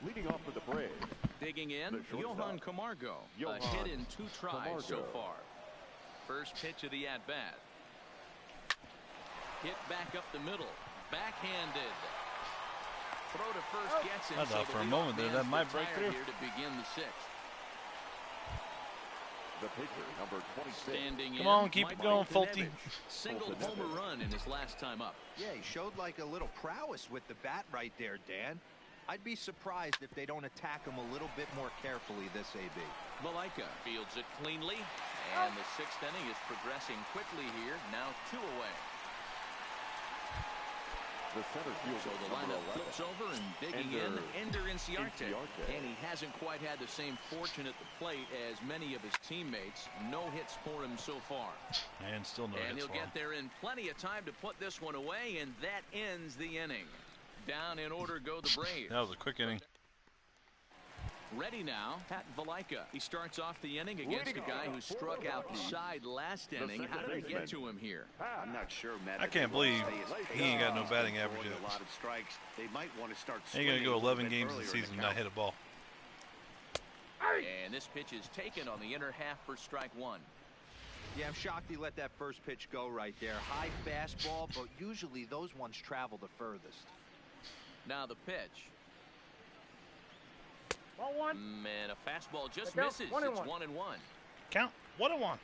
F: Leading off for the Braves.
C: Digging in,
F: The shortstop.
C: Johan Camargo. A hit in 2 tries so far. First pitch of the at-bat. Hit back up the middle. Backhanded. Throw to first gets him.
A: I thought
C: so
A: for a
C: the
A: moment there
C: leadoff
A: that
C: man's
A: might break
C: retired
A: through.
C: here to begin the 6th.
F: The pitcher, number 26.
C: Standing
A: Come
C: in,
A: on, keep it
C: Michael
A: going, Fulte.
C: Konevich. Single homer run in his last time up.
E: Yeah, he showed like a little prowess with the bat right there, Dan. I'd be surprised if they don't attack him a little bit more carefully this AB.
C: Malaika fields it cleanly, and the 6th inning is progressing quickly here. Now 2 away.
F: The center fielder,
C: So the
F: number
C: lineup
F: 11.
C: flips over and digging in, Ender Inciarte. And he hasn't quite had the same fortune at the plate as many of his teammates. No hits for him so far.
A: And still no
C: And
A: hits
C: he'll
A: for him.
C: get there in plenty of time to put this one away, and that ends the inning. Down in order go the Braves.
A: That was a quick inning.
C: Ready now, Pat Valaika. He starts off the inning against a guy who struck outside last inning. How did it get to him here?
D: I'm not sure, Matt.
A: I can't believe he ain't got no batting average
D: Throwing
A: yet.
D: a lot of strikes. They might want to start
A: Ain't gonna go
D: swinging a
A: 11
D: bit
A: games in the
D: earlier
A: season and
D: count.
A: not hit a ball.
C: And this pitch is taken on the inner half for strike 1.
E: Yeah, I'm shocked he let that first pitch go right there. High fastball, but usually those ones travel the furthest.
C: Now the pitch.
G: Ball 1.
C: And a fastball just
G: Look out,
C: misses.
G: 1 and
C: It's
G: 1.
C: 1-1.
A: Count. What a one.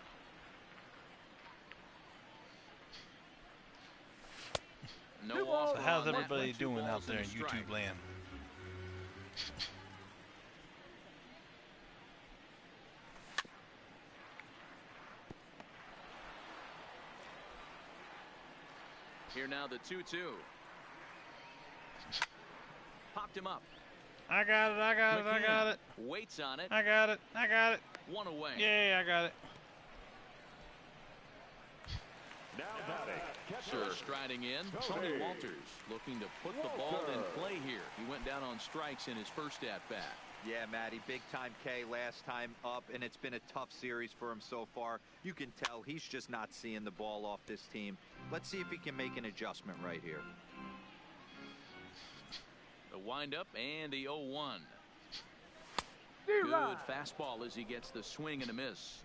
C: No
G: Two balls.
C: offer
A: So how's
C: on that
A: everybody
C: one. 2
A: doing out
C: balls
A: there in
C: and a strike.
A: YouTube land?
C: Here now the 2-2. Popped him up.
A: I got it. I got it. I got it.
C: Waits on it.
A: I got it. I got it.
C: 1 away.
A: Yay, I got it.
F: Now batting.
C: Sir striding in, Tony Walters looking to put the ball in play here. He went down on strikes in his first at-bat.
E: Yeah, Matty, big time K last time up, and it's been a tough series for him so far. You can tell he's just not seeing the ball off this team. Let's see if he can make an adjustment right here.
C: The windup and the 0-1. Good fastball as he gets the swing and a miss.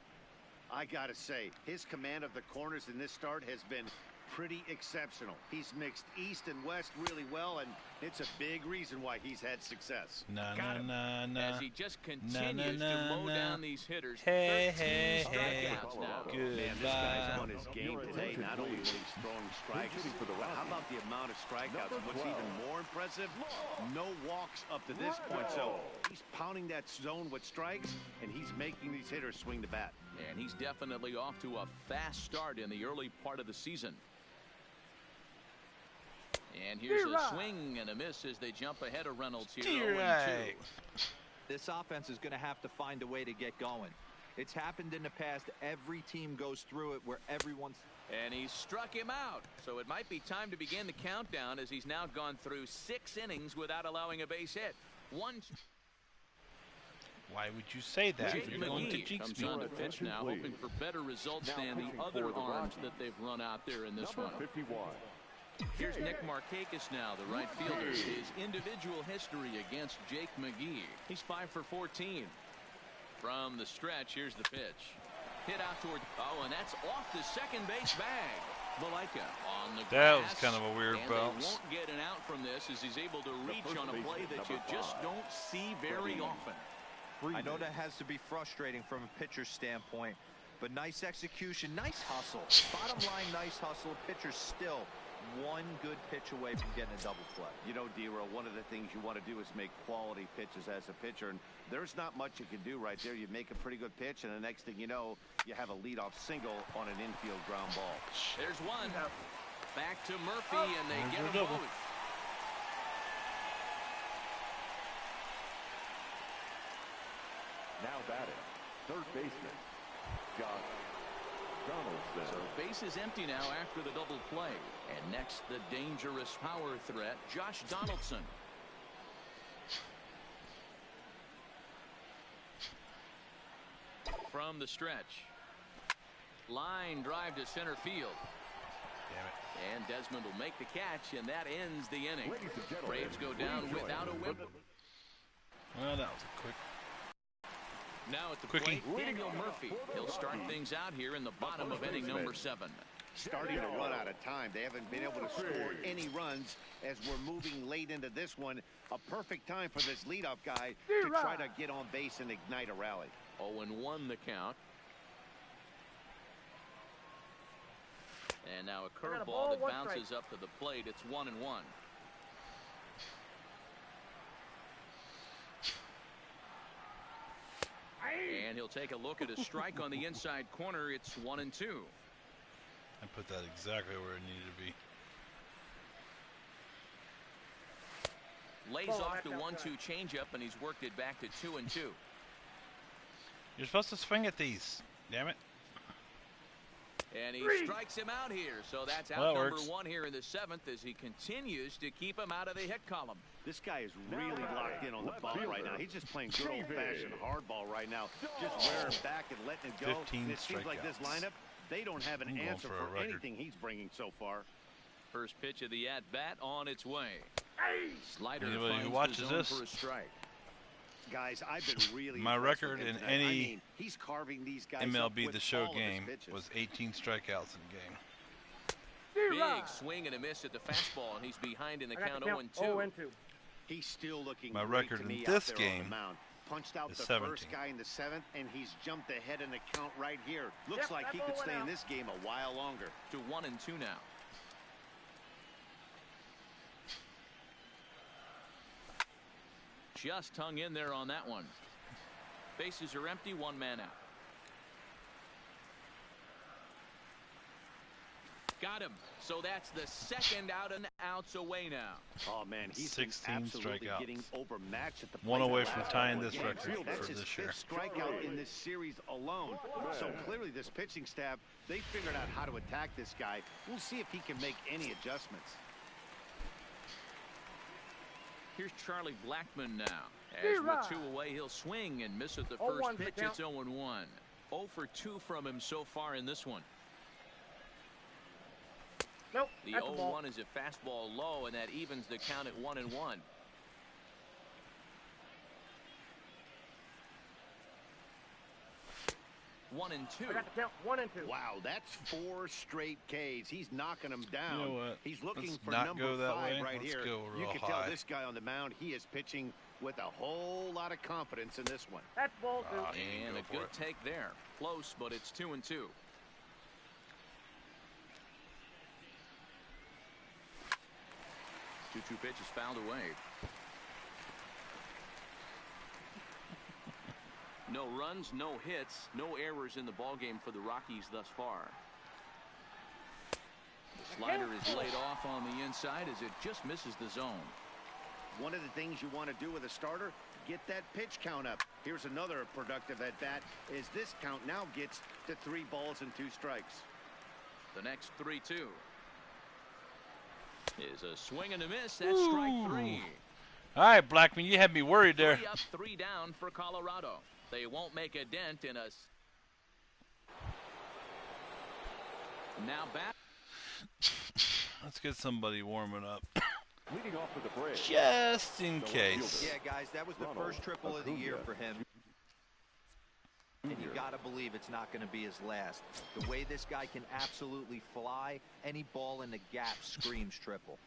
D: I gotta say, his command of the corners in this start has been pretty exceptional. He's mixed east and west really well, and it's a big reason why he's had success.
A: Nah, nah, nah, nah.
C: As he just continues to mow down these hitters.
A: Hey,
C: 13
A: hey, hey.
C: strikeouts now.
A: Good.
D: Man, this guy's on his game today, not only when he's throwing strikes, but how about the amount of strikeouts? What's even more impressive, no walks up to this point. So he's pounding that zone with strikes, and he's making these hitters swing the bat.
C: And he's definitely off to a fast start in the early part of the season. And here's a swing and a miss as they jump ahead of Reynolds here. 0-2.
E: This offense is going to have to find a way to get going. It's happened in the past. Every team goes through it where everyone's...
C: And he struck him out. So it might be time to begin the countdown as he's now gone through 6 innings without allowing a base hit.
A: Why would you say that?
C: Jake
A: You're going to
C: McGee
A: jinx
C: comes
A: me.
C: on to pitch now, hoping for better results than the other arms that they've run out there in this one.
F: Number 51.
C: Here's Nick Markakis now, the right fielder. His individual history against Jake McGee. He's 5 for 14. From the stretch, here's the pitch. Hit out toward, and that's off the second base bag. Valaika on the grass.
A: That was kind of a weird
C: and
A: bounce.
C: They won't get an out from this as he's able to reach on a play that you just don't see very often.
E: I know that has to be frustrating from a pitcher's standpoint, but nice execution, nice hustle. Bottom line, nice hustle. Pitcher's still one good pitch away from getting a double play.
D: You know, D-Roll, one of the things you want to do is make quality pitches as a pitcher, and there's not much you can do right there. You make a pretty good pitch, and the next thing you know, you have a leadoff single on an infield ground ball.
C: There's one. Back to Murphy, and they get a double.
F: Now batting, third baseman, Josh Donaldson.
C: So base is empty now after the double play. And next, the dangerous power threat, Josh Donaldson. From the stretch. Line drive to center field.
A: Damn it.
C: And Desmond will make the catch, and that ends the inning. Braves go down without a whip.
A: Well, that was a quick.
C: Now at the
A: Quickie.
C: plate, Daniel Murphy. He'll start things out here in the bottom of inning number 7.
D: Starting to run out of time. They haven't been able to score any runs as we're moving late into this one. A perfect time for this leadoff guy to try to get on base and ignite a rally.
C: 0-1 the count. And now a curveball that bounces up to the plate. It's 1-1. And he'll take a look at a strike on the inside corner. It's 1-2.
A: I put that exactly where it needed to be.
C: Lays off the 1-2 changeup, and he's worked it back to 2-2.
A: You're supposed to swing at these. Damn it.
C: And he strikes him out here. So that's out number 1 here in the 7th as he continues to keep him out of the hit column.
D: This guy is really locked in on the ball right now. He's just playing good old-fashioned hardball right now. Just wearing back and letting it go.
A: 15
D: and it seems like this lineup, they don't have an answer for
A: record.
D: anything he's bringing so far.
C: First pitch of the at-bat on its way. Slider
A: Anybody who
C: finds
A: watches
C: the zone
A: this?
C: for a strike.
D: Guys, I've been really
A: My
D: impressed
A: record
D: with him
A: in
D: tonight.
A: any
D: I mean, he's carving these guys up
A: MLB
D: with
A: The Show
D: all of his
A: game
D: pitches.
A: was 18 strikeouts in the game.
C: Big swing and a miss at the fastball, and he's behind in the count 0-2.
D: He's still looking
A: My
D: great
A: record
D: to
A: in
D: me
A: this
D: out there on
A: game
D: the mound. Punched out
A: is
D: the
A: 17.
D: first guy in the 7th, and he's jumped ahead in the count right here. Looks like he could stay in this game a while longer.
C: To 1-2 now. Just hung in there on that one. Bases are empty, 1 man out. Got him. So that's the second out and outs away now.
D: Oh man, he's
A: 16
D: absolutely
A: strikeouts.
D: getting overmatched at the plate.
A: One away
D: the
A: from
D: last
A: tying
D: couple of
A: this
D: games.
A: record
D: That's
A: for
D: his
A: this year.
D: 5th strikeout in this series alone. So clearly this pitching staff, they figured out how to attack this guy. We'll see if he can make any adjustments.
C: Here's Charlie Blackmon now. As with 2 away, he'll swing and miss at the first pitch. It's 0-1. 0 for 2 from him so far in this one.
G: Nope.
C: The 0-1 is a fastball low, and that evens the count at 1-1. 1-2.
G: I got the count 1 and 2.
D: Wow, that's 4 straight Ks. He's knocking them down.
A: You know what?
D: He's looking
A: Let's
D: for
A: not
D: number
A: go that
D: 5
A: way.
D: right
A: Let's
D: here.
A: go
D: You
A: real
D: can
A: high.
D: tell this guy on the mound, he is pitching with a whole lot of confidence in this one.
G: That's ball 2.
C: And a good take there. Close, but it's 2-2. 2-2 pitch is fouled away. No runs, no hits, no errors in the ballgame for the Rockies thus far. The slider is laid off on the inside as it just misses the zone.
D: One of the things you want to do with a starter, get that pitch count up. Here's another productive at bat as this count now gets to 3 balls and 2 strikes.
C: The next 3-2 is a swing and a miss. That's strike 3.
A: All right, Blackman, you had me worried there.
C: 3 up, 3 down for Colorado. They won't make a dent in us. Now back.
A: Let's get somebody warming up.
F: Leading off for the Braves.
A: Just in case.
E: Yeah, guys, that was the first triple of the year for him. And you got to believe it's not going to be his last. The way this guy can absolutely fly, any ball in the gap screams triple.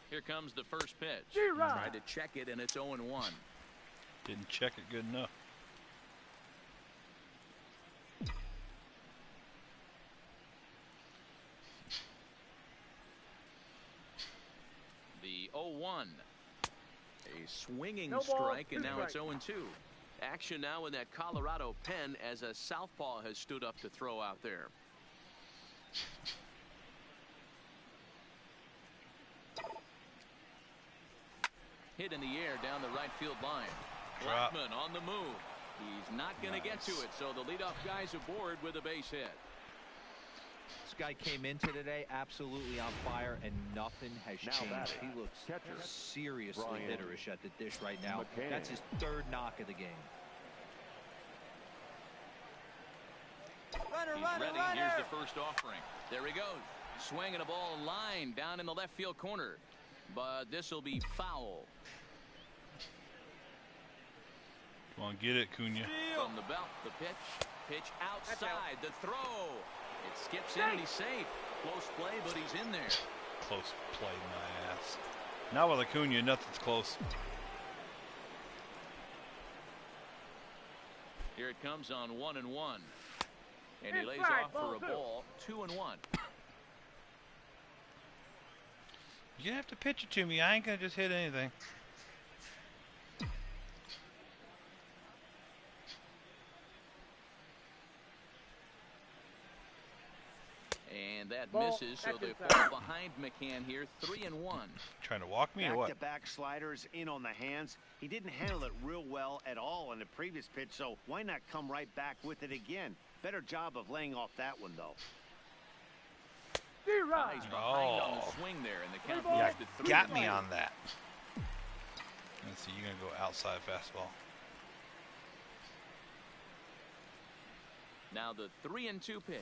C: Here comes the first pitch.
G: Tried
C: to check it, and it's 0-1.
A: Didn't check it good enough.
C: 0-1. A swinging
G: No ball,
C: strike, and
G: two
C: now it's
G: strikes.
C: 0-2. Action now in that Colorado pen as a southpaw has stood up to throw out there. Hit in the air down the right field line. Blackman on the move. He's not going to get to it, so the leadoff guy's aboard with a base hit.
E: This guy came into today absolutely on fire, and nothing has changed. He looks seriously hitterish at the dish right now. That's his third knock of the game.
C: He's ready. Here's the first offering. There he goes. Swinging a ball line down in the left field corner. But this will be foul.
A: Come on, get it, Cunha.
C: From the belt, the pitch. Pitch outside. The throw. It skips in and he's safe. Close play, but he's in there.
A: Close play, my ass. Not with Acuna, nothing's close.
C: Here it comes on 1-1. And he lays off for a ball. 2-1.
A: You have to pitch it to me. I ain't gonna just hit anything.
C: And that misses, so they fall behind McCann here. 3-1.
A: Trying to walk me or what?
D: Back-to-back sliders in on the hands. He didn't handle it real well at all on the previous pitch, so why not come right back with it again? Better job of laying off that one, though.
C: He's behind on the swing there, and the count moves to 3.
A: Got me on that. Let's see, you're gonna go outside fastball.
C: Now the 3-2 pitch.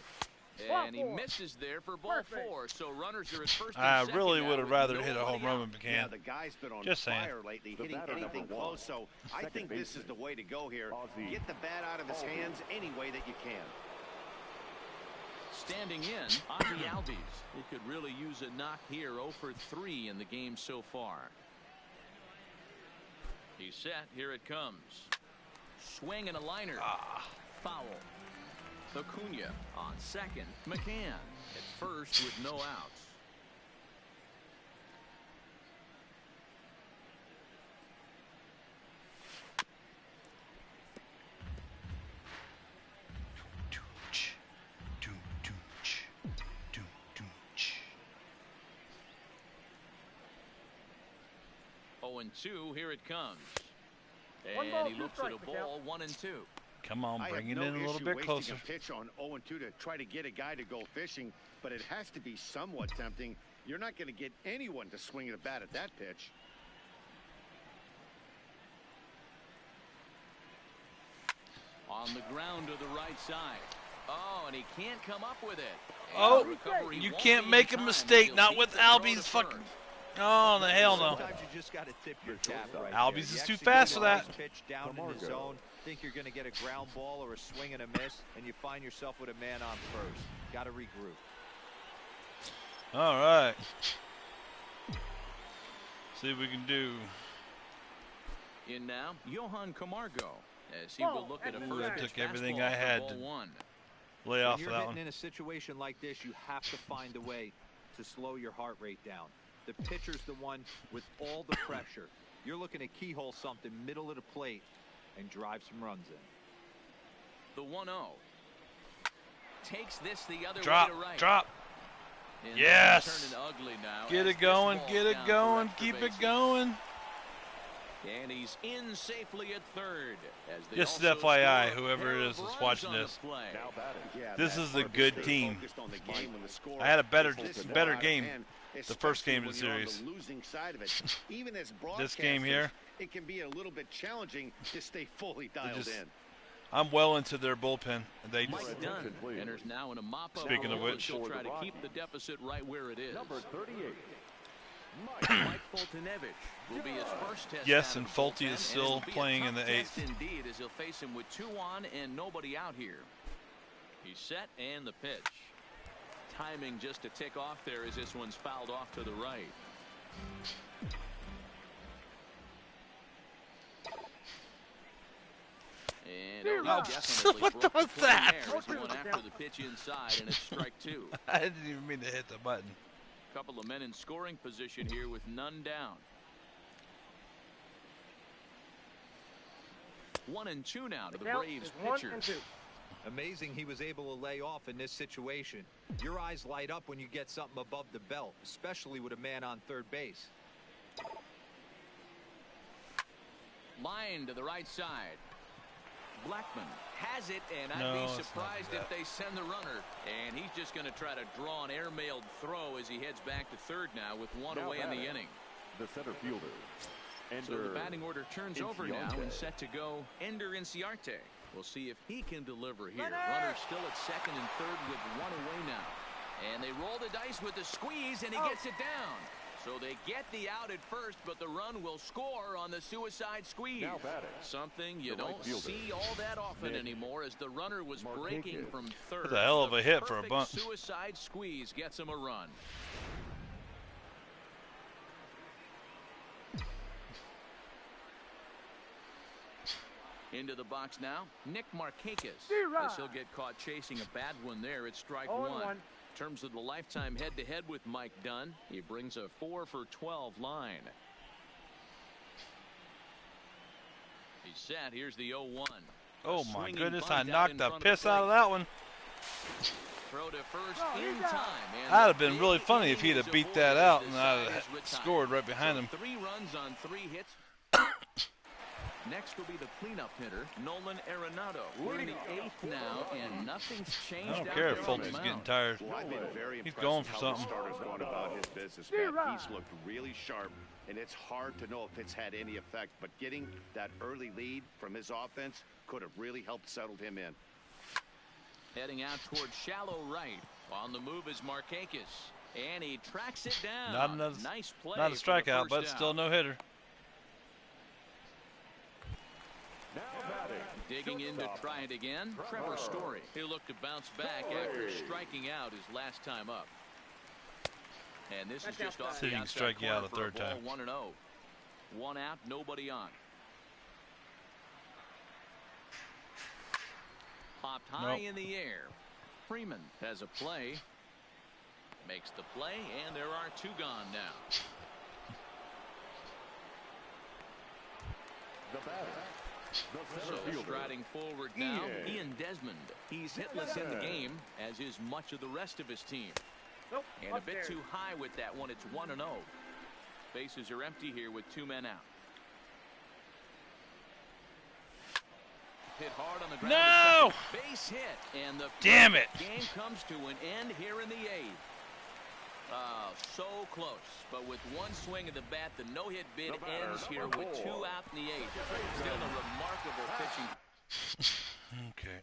C: And he misses there for ball 4. So runners are at first and
A: I
C: second
A: really
C: now
A: would have
C: with
A: rather
C: nobody
A: hit a home
C: out.
A: run with McCann.
D: Yeah, the guy's been on
A: Just
D: fire
A: saying.
D: lately, hitting anything close. So I think this is the way to go here. Get the bat out of his hands any way that you can.
C: Standing in, Ozzie Albies. He could really use a knock here. 0 for 3 in the game so far. He's set. Here it comes. Swing and a liner. Foul. Acuna on second. McCann at first with no outs. Oh, and 2. Here it comes. And he looks at a ball. 1-2.
A: Come on, bring it in a little bit closer.
D: A pitch on 0-2 to try to get a guy to go fishing, but it has to be somewhat tempting. You're not going to get anyone to swing the bat at that pitch.
C: On the ground to the right side. Oh, and he can't come up with it.
A: Oh, you can't make a mistake. Not with Albies fucking. Oh, the hell no.
E: Sometimes you just got to tip your cap right
A: Albies
E: there.
A: is too fast for that.
E: Pitch down in the zone. Think you're going to get a ground ball or a swing and a miss, and you find yourself with a man on first. Got to regroup.
A: All right. See what we can do.
C: In now, Johan Camargo, as he will look at a first
A: I
C: pitch
A: took everything
C: fastball
A: I had
C: for
A: to
C: ball 1.
A: lay off
E: When
A: of
E: you're
A: that
E: hitting
A: one.
E: in a situation like this, you have to find a way to slow your heart rate down. The pitcher's the one with all the pressure. You're looking to keyhole something middle of the plate and drive some runs in.
C: The 1-0. Takes this the other
A: Drop,
C: way to right.
A: drop.
C: And
A: Yes.
C: turning ugly now
A: Get
C: as
A: it going,
C: this
A: get
C: ball's
A: it
C: down
A: going,
C: for extra
A: keep it
C: bases.
A: going.
C: And he's in safely at third. As they
A: Just
C: also
A: FYI,
C: score a
A: whoever
C: pair
A: it
C: of
A: is that's
C: runs
A: watching
C: on the
A: this.
C: play.
A: This is a good team.
D: On the game when the score
A: I had a better
D: is
A: better
D: out of
A: game
D: hand,
A: the first game of the
D: especially when you're on
A: series.
D: the losing side of it. Even as
A: This game
D: broadcasters,
A: here,
D: it can be a little bit challenging to stay fully dialed in.
A: I'm well into their bullpen. They just,
C: Mike Dunn enters now in a mop-up.
A: Speaking of
C: role as
A: which.
C: he'll try to keep the deficit right where it is.
F: Number 38.
C: Mike Foltynewicz will be his first test.
A: Yes,
C: out
A: and
C: of the
A: Folty
C: bullpen,
A: is still
C: and it'll be a
A: playing in
C: tough
A: the
C: test
A: 8th.
C: Indeed, as he'll face him with 2 on and nobody out here. He's set and the pitch. Timing just a tick off there as this one's fouled off to the right. And
A: what was that?
C: He went after the pitch inside, and it's strike 2.
A: I didn't even mean to hit the button.
C: Couple of men in scoring position here with none down. 1-2 now to the Braves pitcher.
E: Amazing he was able to lay off in this situation. Your eyes light up when you get something above the belt, especially with a man on third base.
C: Line to the right side. Blackman has it, and I'd be surprised if they send the runner. And he's just going to try to draw an air-mailed throw as he heads back to third now with one away in the inning.
F: The center fielder.
C: So the batting order turns over now and set to go Ender Inciarte. We'll see if he can deliver here. Runner still at second and third with one away now. And they roll the dice with the squeeze, and he gets it down. So they get the out at first, but the run will score on the suicide squeeze. Something you don't see all that often anymore, as the runner was breaking from third.
A: That's a hell of a hit for a bunt.
C: Suicide squeeze gets him a run. Into the box now, Nick Markakis. As he'll get caught chasing a bad one there. It's strike one. In terms of the lifetime head-to-head with Mike Dunn, he brings a 4-for-12 line. He's set. Here's the 0-1.
A: Oh my goodness! I knocked the piss out of that one.
C: Throw to first in time.
A: That'd have been really funny if he'd have beat that out and I'd have scored right behind him.
C: 3 runs on 3 hits. Next will be the cleanup hitter, Nolan Arenado. We're in the 8th now, and nothing's changed.
A: I don't care if Fulton's getting tired.
D: Well, I've been very
A: He's going for something.
D: Starter's going about his business, man. He's looked really sharp, and it's hard to know if it's had any effect. But getting that early lead from his offense could have really helped settle him in.
C: Heading out towards shallow right. On the move is Markakis, and he tracks it down. Nice play.
A: Not a strikeout, but still no hitter.
C: Digging in to try it again, Trevor Story. He'll look to bounce back after striking out his last time up. And this is just off the outside corner
A: out the
C: for a
A: third
C: ball,
A: time.
C: 1-0. 1 out, nobody on. Popped high in the air. Freeman has a play. Makes the play, and there are 2 gone now.
F: The batter.
C: So striding forward now, Ian Desmond. He's hitless in the game, as is much of the rest of his team. And a bit too high with that one. It's 1-0. Bases are empty here with 2 men out. Hit hard on the ground.
A: No!
C: Base hit, and the
A: damn it
C: game comes to an end here in the 8th. So close, but with 1 swing of the bat, the no-hit bid ends here with 2 out in the 8th. Still a remarkable pitching.
A: Okay.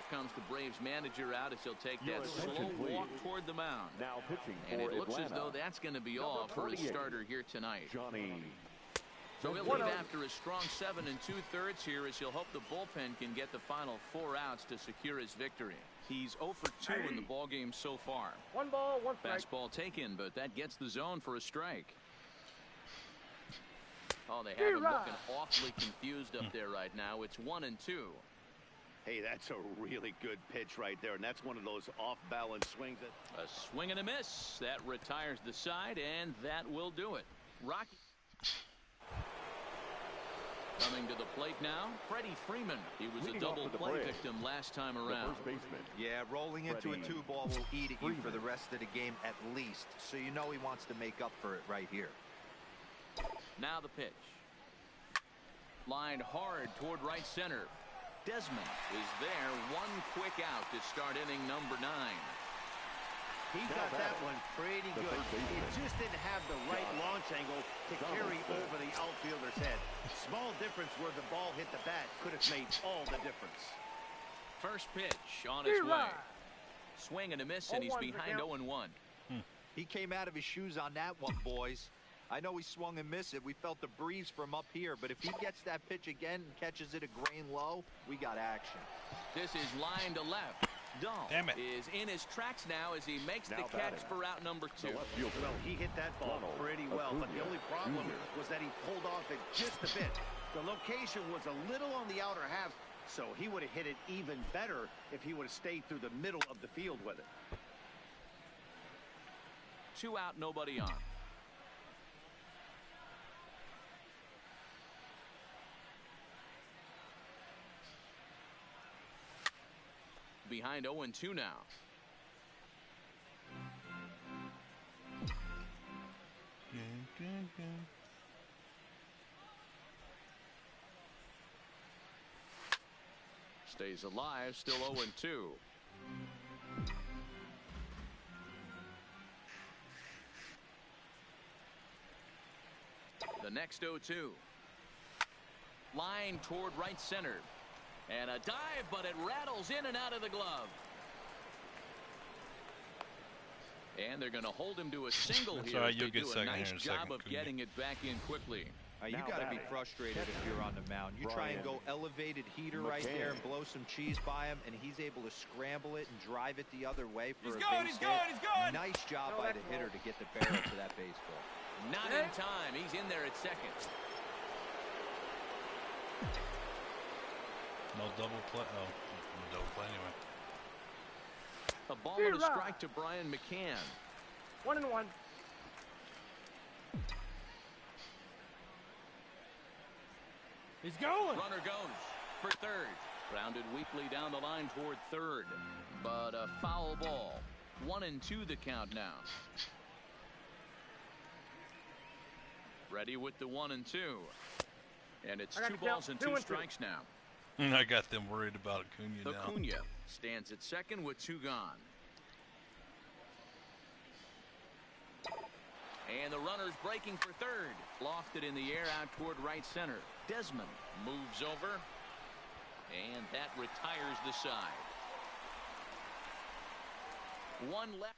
C: Comes the Braves manager out as he'll take that slow walk toward the mound.
F: Now pitching
C: and
F: for
C: it looks
F: Atlanta.
C: As though that's going to be off for his starter here tonight.
F: Johnny.
C: So he'll leave after a strong 7 2/3 here, as he'll hope the bullpen can get the final 4 outs to secure his victory. He's 0 for 2 in the ballgame so far.
G: 1 ball, 1 strike.
C: Fastball taken, but that gets the zone for a strike. Oh, they have him looking awfully confused up there right now. It's 1-2.
D: Hey, that's a really good pitch right there, and that's one of those off-balance swings.
C: A swing and a miss. That retires the side, and that will do it. Rocky. Coming to the plate now, Freddie Freeman. He was a double play victim last time around.
E: Yeah, rolling into a 2-ball will eat at you for the rest of the game at least, so you know he wants to make up for it right here.
C: Now the pitch. Lined hard toward right center. Desmond is there. 1 quick out to start inning number 9.
D: He got that one pretty good. He just didn't have the right launch angle to carry over the outfielder's head. Small difference where the ball hit the bat could have made all the difference.
C: First pitch on its way. Swing and a miss, and he's behind 0-1.
E: He came out of his shoes on that one, boys. I know he swung and missed it. We felt the breeze from up here, but if he gets that pitch again and catches it a grain low, we got action.
C: This is line to left. Dahl is in his tracks now as he makes the catch for out number 2.
D: Well, he hit that ball pretty well, but the only problem was that he pulled off it just a bit. The location was a little on the outer half, so he would have hit it even better if he would have stayed through the middle of the field with it.
C: 2 out, nobody on. Behind 0-2 now. Stays alive, still 0-2. The next 0-2. Line toward right center. And a dive, but it rattles in and out of the glove. And they're going to hold him to a single here.
A: Right, you'll
C: they
A: get
C: do a nice job of getting it back in quickly.
E: You got to be frustrated if you're on the mound. You try and go elevated heater right there and blow some cheese by him, and he's able to scramble it and drive it the other way for a base hit. Nice job by the hitter to get the barrel to that baseball.
C: Not in time. He's in there at second.
A: No double play. Oh, no double play anyway.
C: A ball and a strike to Brian McCann.
G: 1-1.
B: He's going.
C: Runner goes for third. Grounded weakly down the line toward third. But a foul ball. 1-2 the count now. Ready with the 1-2. And it's 2 balls and 2 strikes now.
A: I got them worried about Acuna now.
C: Acuna stands at second with 2 gone. And the runner's breaking for third. Lofted in the air out toward right center. Desmond moves over. And that retires the side. 1 left.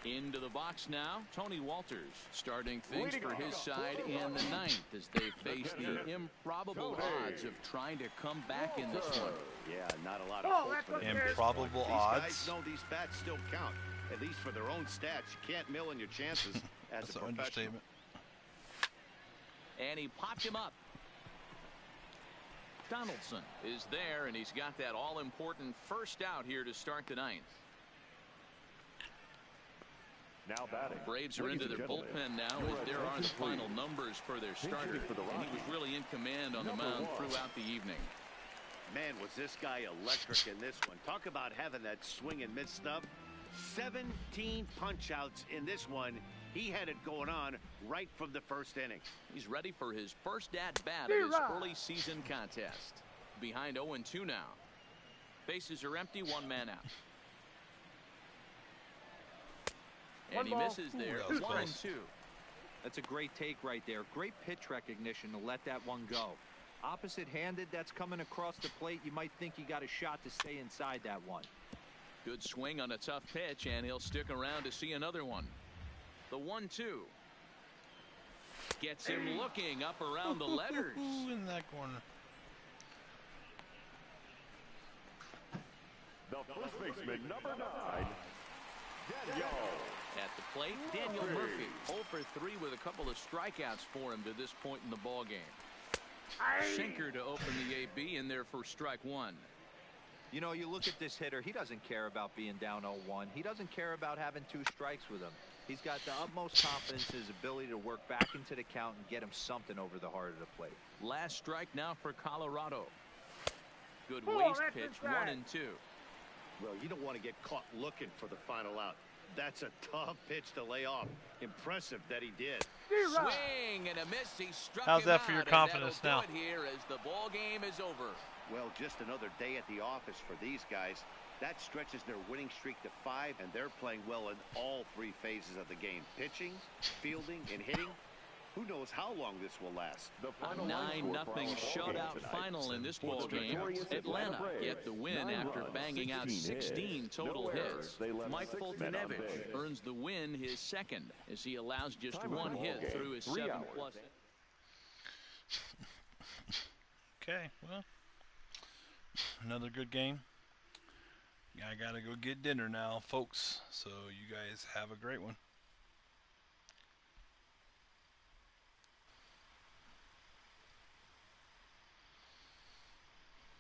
C: Into the box now, Tony Walters starting things for his side in the 9th as they face the improbable odds of trying to come back in this one.
D: Yeah, not a lot of
A: improbable odds.
D: These guys know these bats still count, at least for their own stats. You can't mill in your chances as a professional.
C: And he popped him up. Donaldson is there, and he's got that all-important first out here to start the 9th.
F: Now batting.
C: Braves are into their bullpen now as there are the final numbers for their starter. And he was really in command on the mound throughout the evening.
D: Man, was this guy electric in this one. Talk about having that swing and miss stuff. 17 punch-outs in this one. He had it going on right from the first inning.
C: He's ready for his first at-bat of his early season contest. Behind 0-2 now. Bases are empty, 1 man out. And he misses there. 1-2.
E: That's a great take right there. Great pitch recognition to let that one go. Opposite-handed, that's coming across the plate. You might think he got a shot to stay inside that one.
C: Good swing on a tough pitch, and he'll stick around to see another one. The 1-2. Gets him looking up around the letters.
A: In that corner.
F: The first baseman, number 9, Daniel.
C: At the plate, Daniel Murphy. 0 for 3 with a couple of strikeouts for him to this point in the ball game. Sinker to open the AB in there for strike 1.
E: You know, you look at this hitter, he doesn't care about being down 0-1. He doesn't care about having 2 strikes with him. He's got the utmost confidence in his ability to work back into the count and get him something over the heart of the plate.
C: Last strike now for Colorado. Good waste pitch, 1-2.
D: Well, you don't want to get caught looking for the final out. That's a tough pitch to lay off. Impressive that he did.
C: Swing and a miss. He struck
A: How's
C: him
A: that for your
C: out,
A: confidence
C: and
A: now?
C: do it here as the ball game is over.
D: Well, just another day at the office for these guys. That stretches their winning streak to 5, and they're playing well in all 3 phases of the game. Pitching, fielding, and hitting. Who knows how long this will last?
C: A 9-0 shutout final in this ball game. Atlanta get the win after banging out 16 total hits. Mike Foltynewicz earns the win, his 2nd, as he allows just 1 hit through his 7+.
A: Okay, well, another good game. I gotta go get dinner now, folks. So you guys have a great one.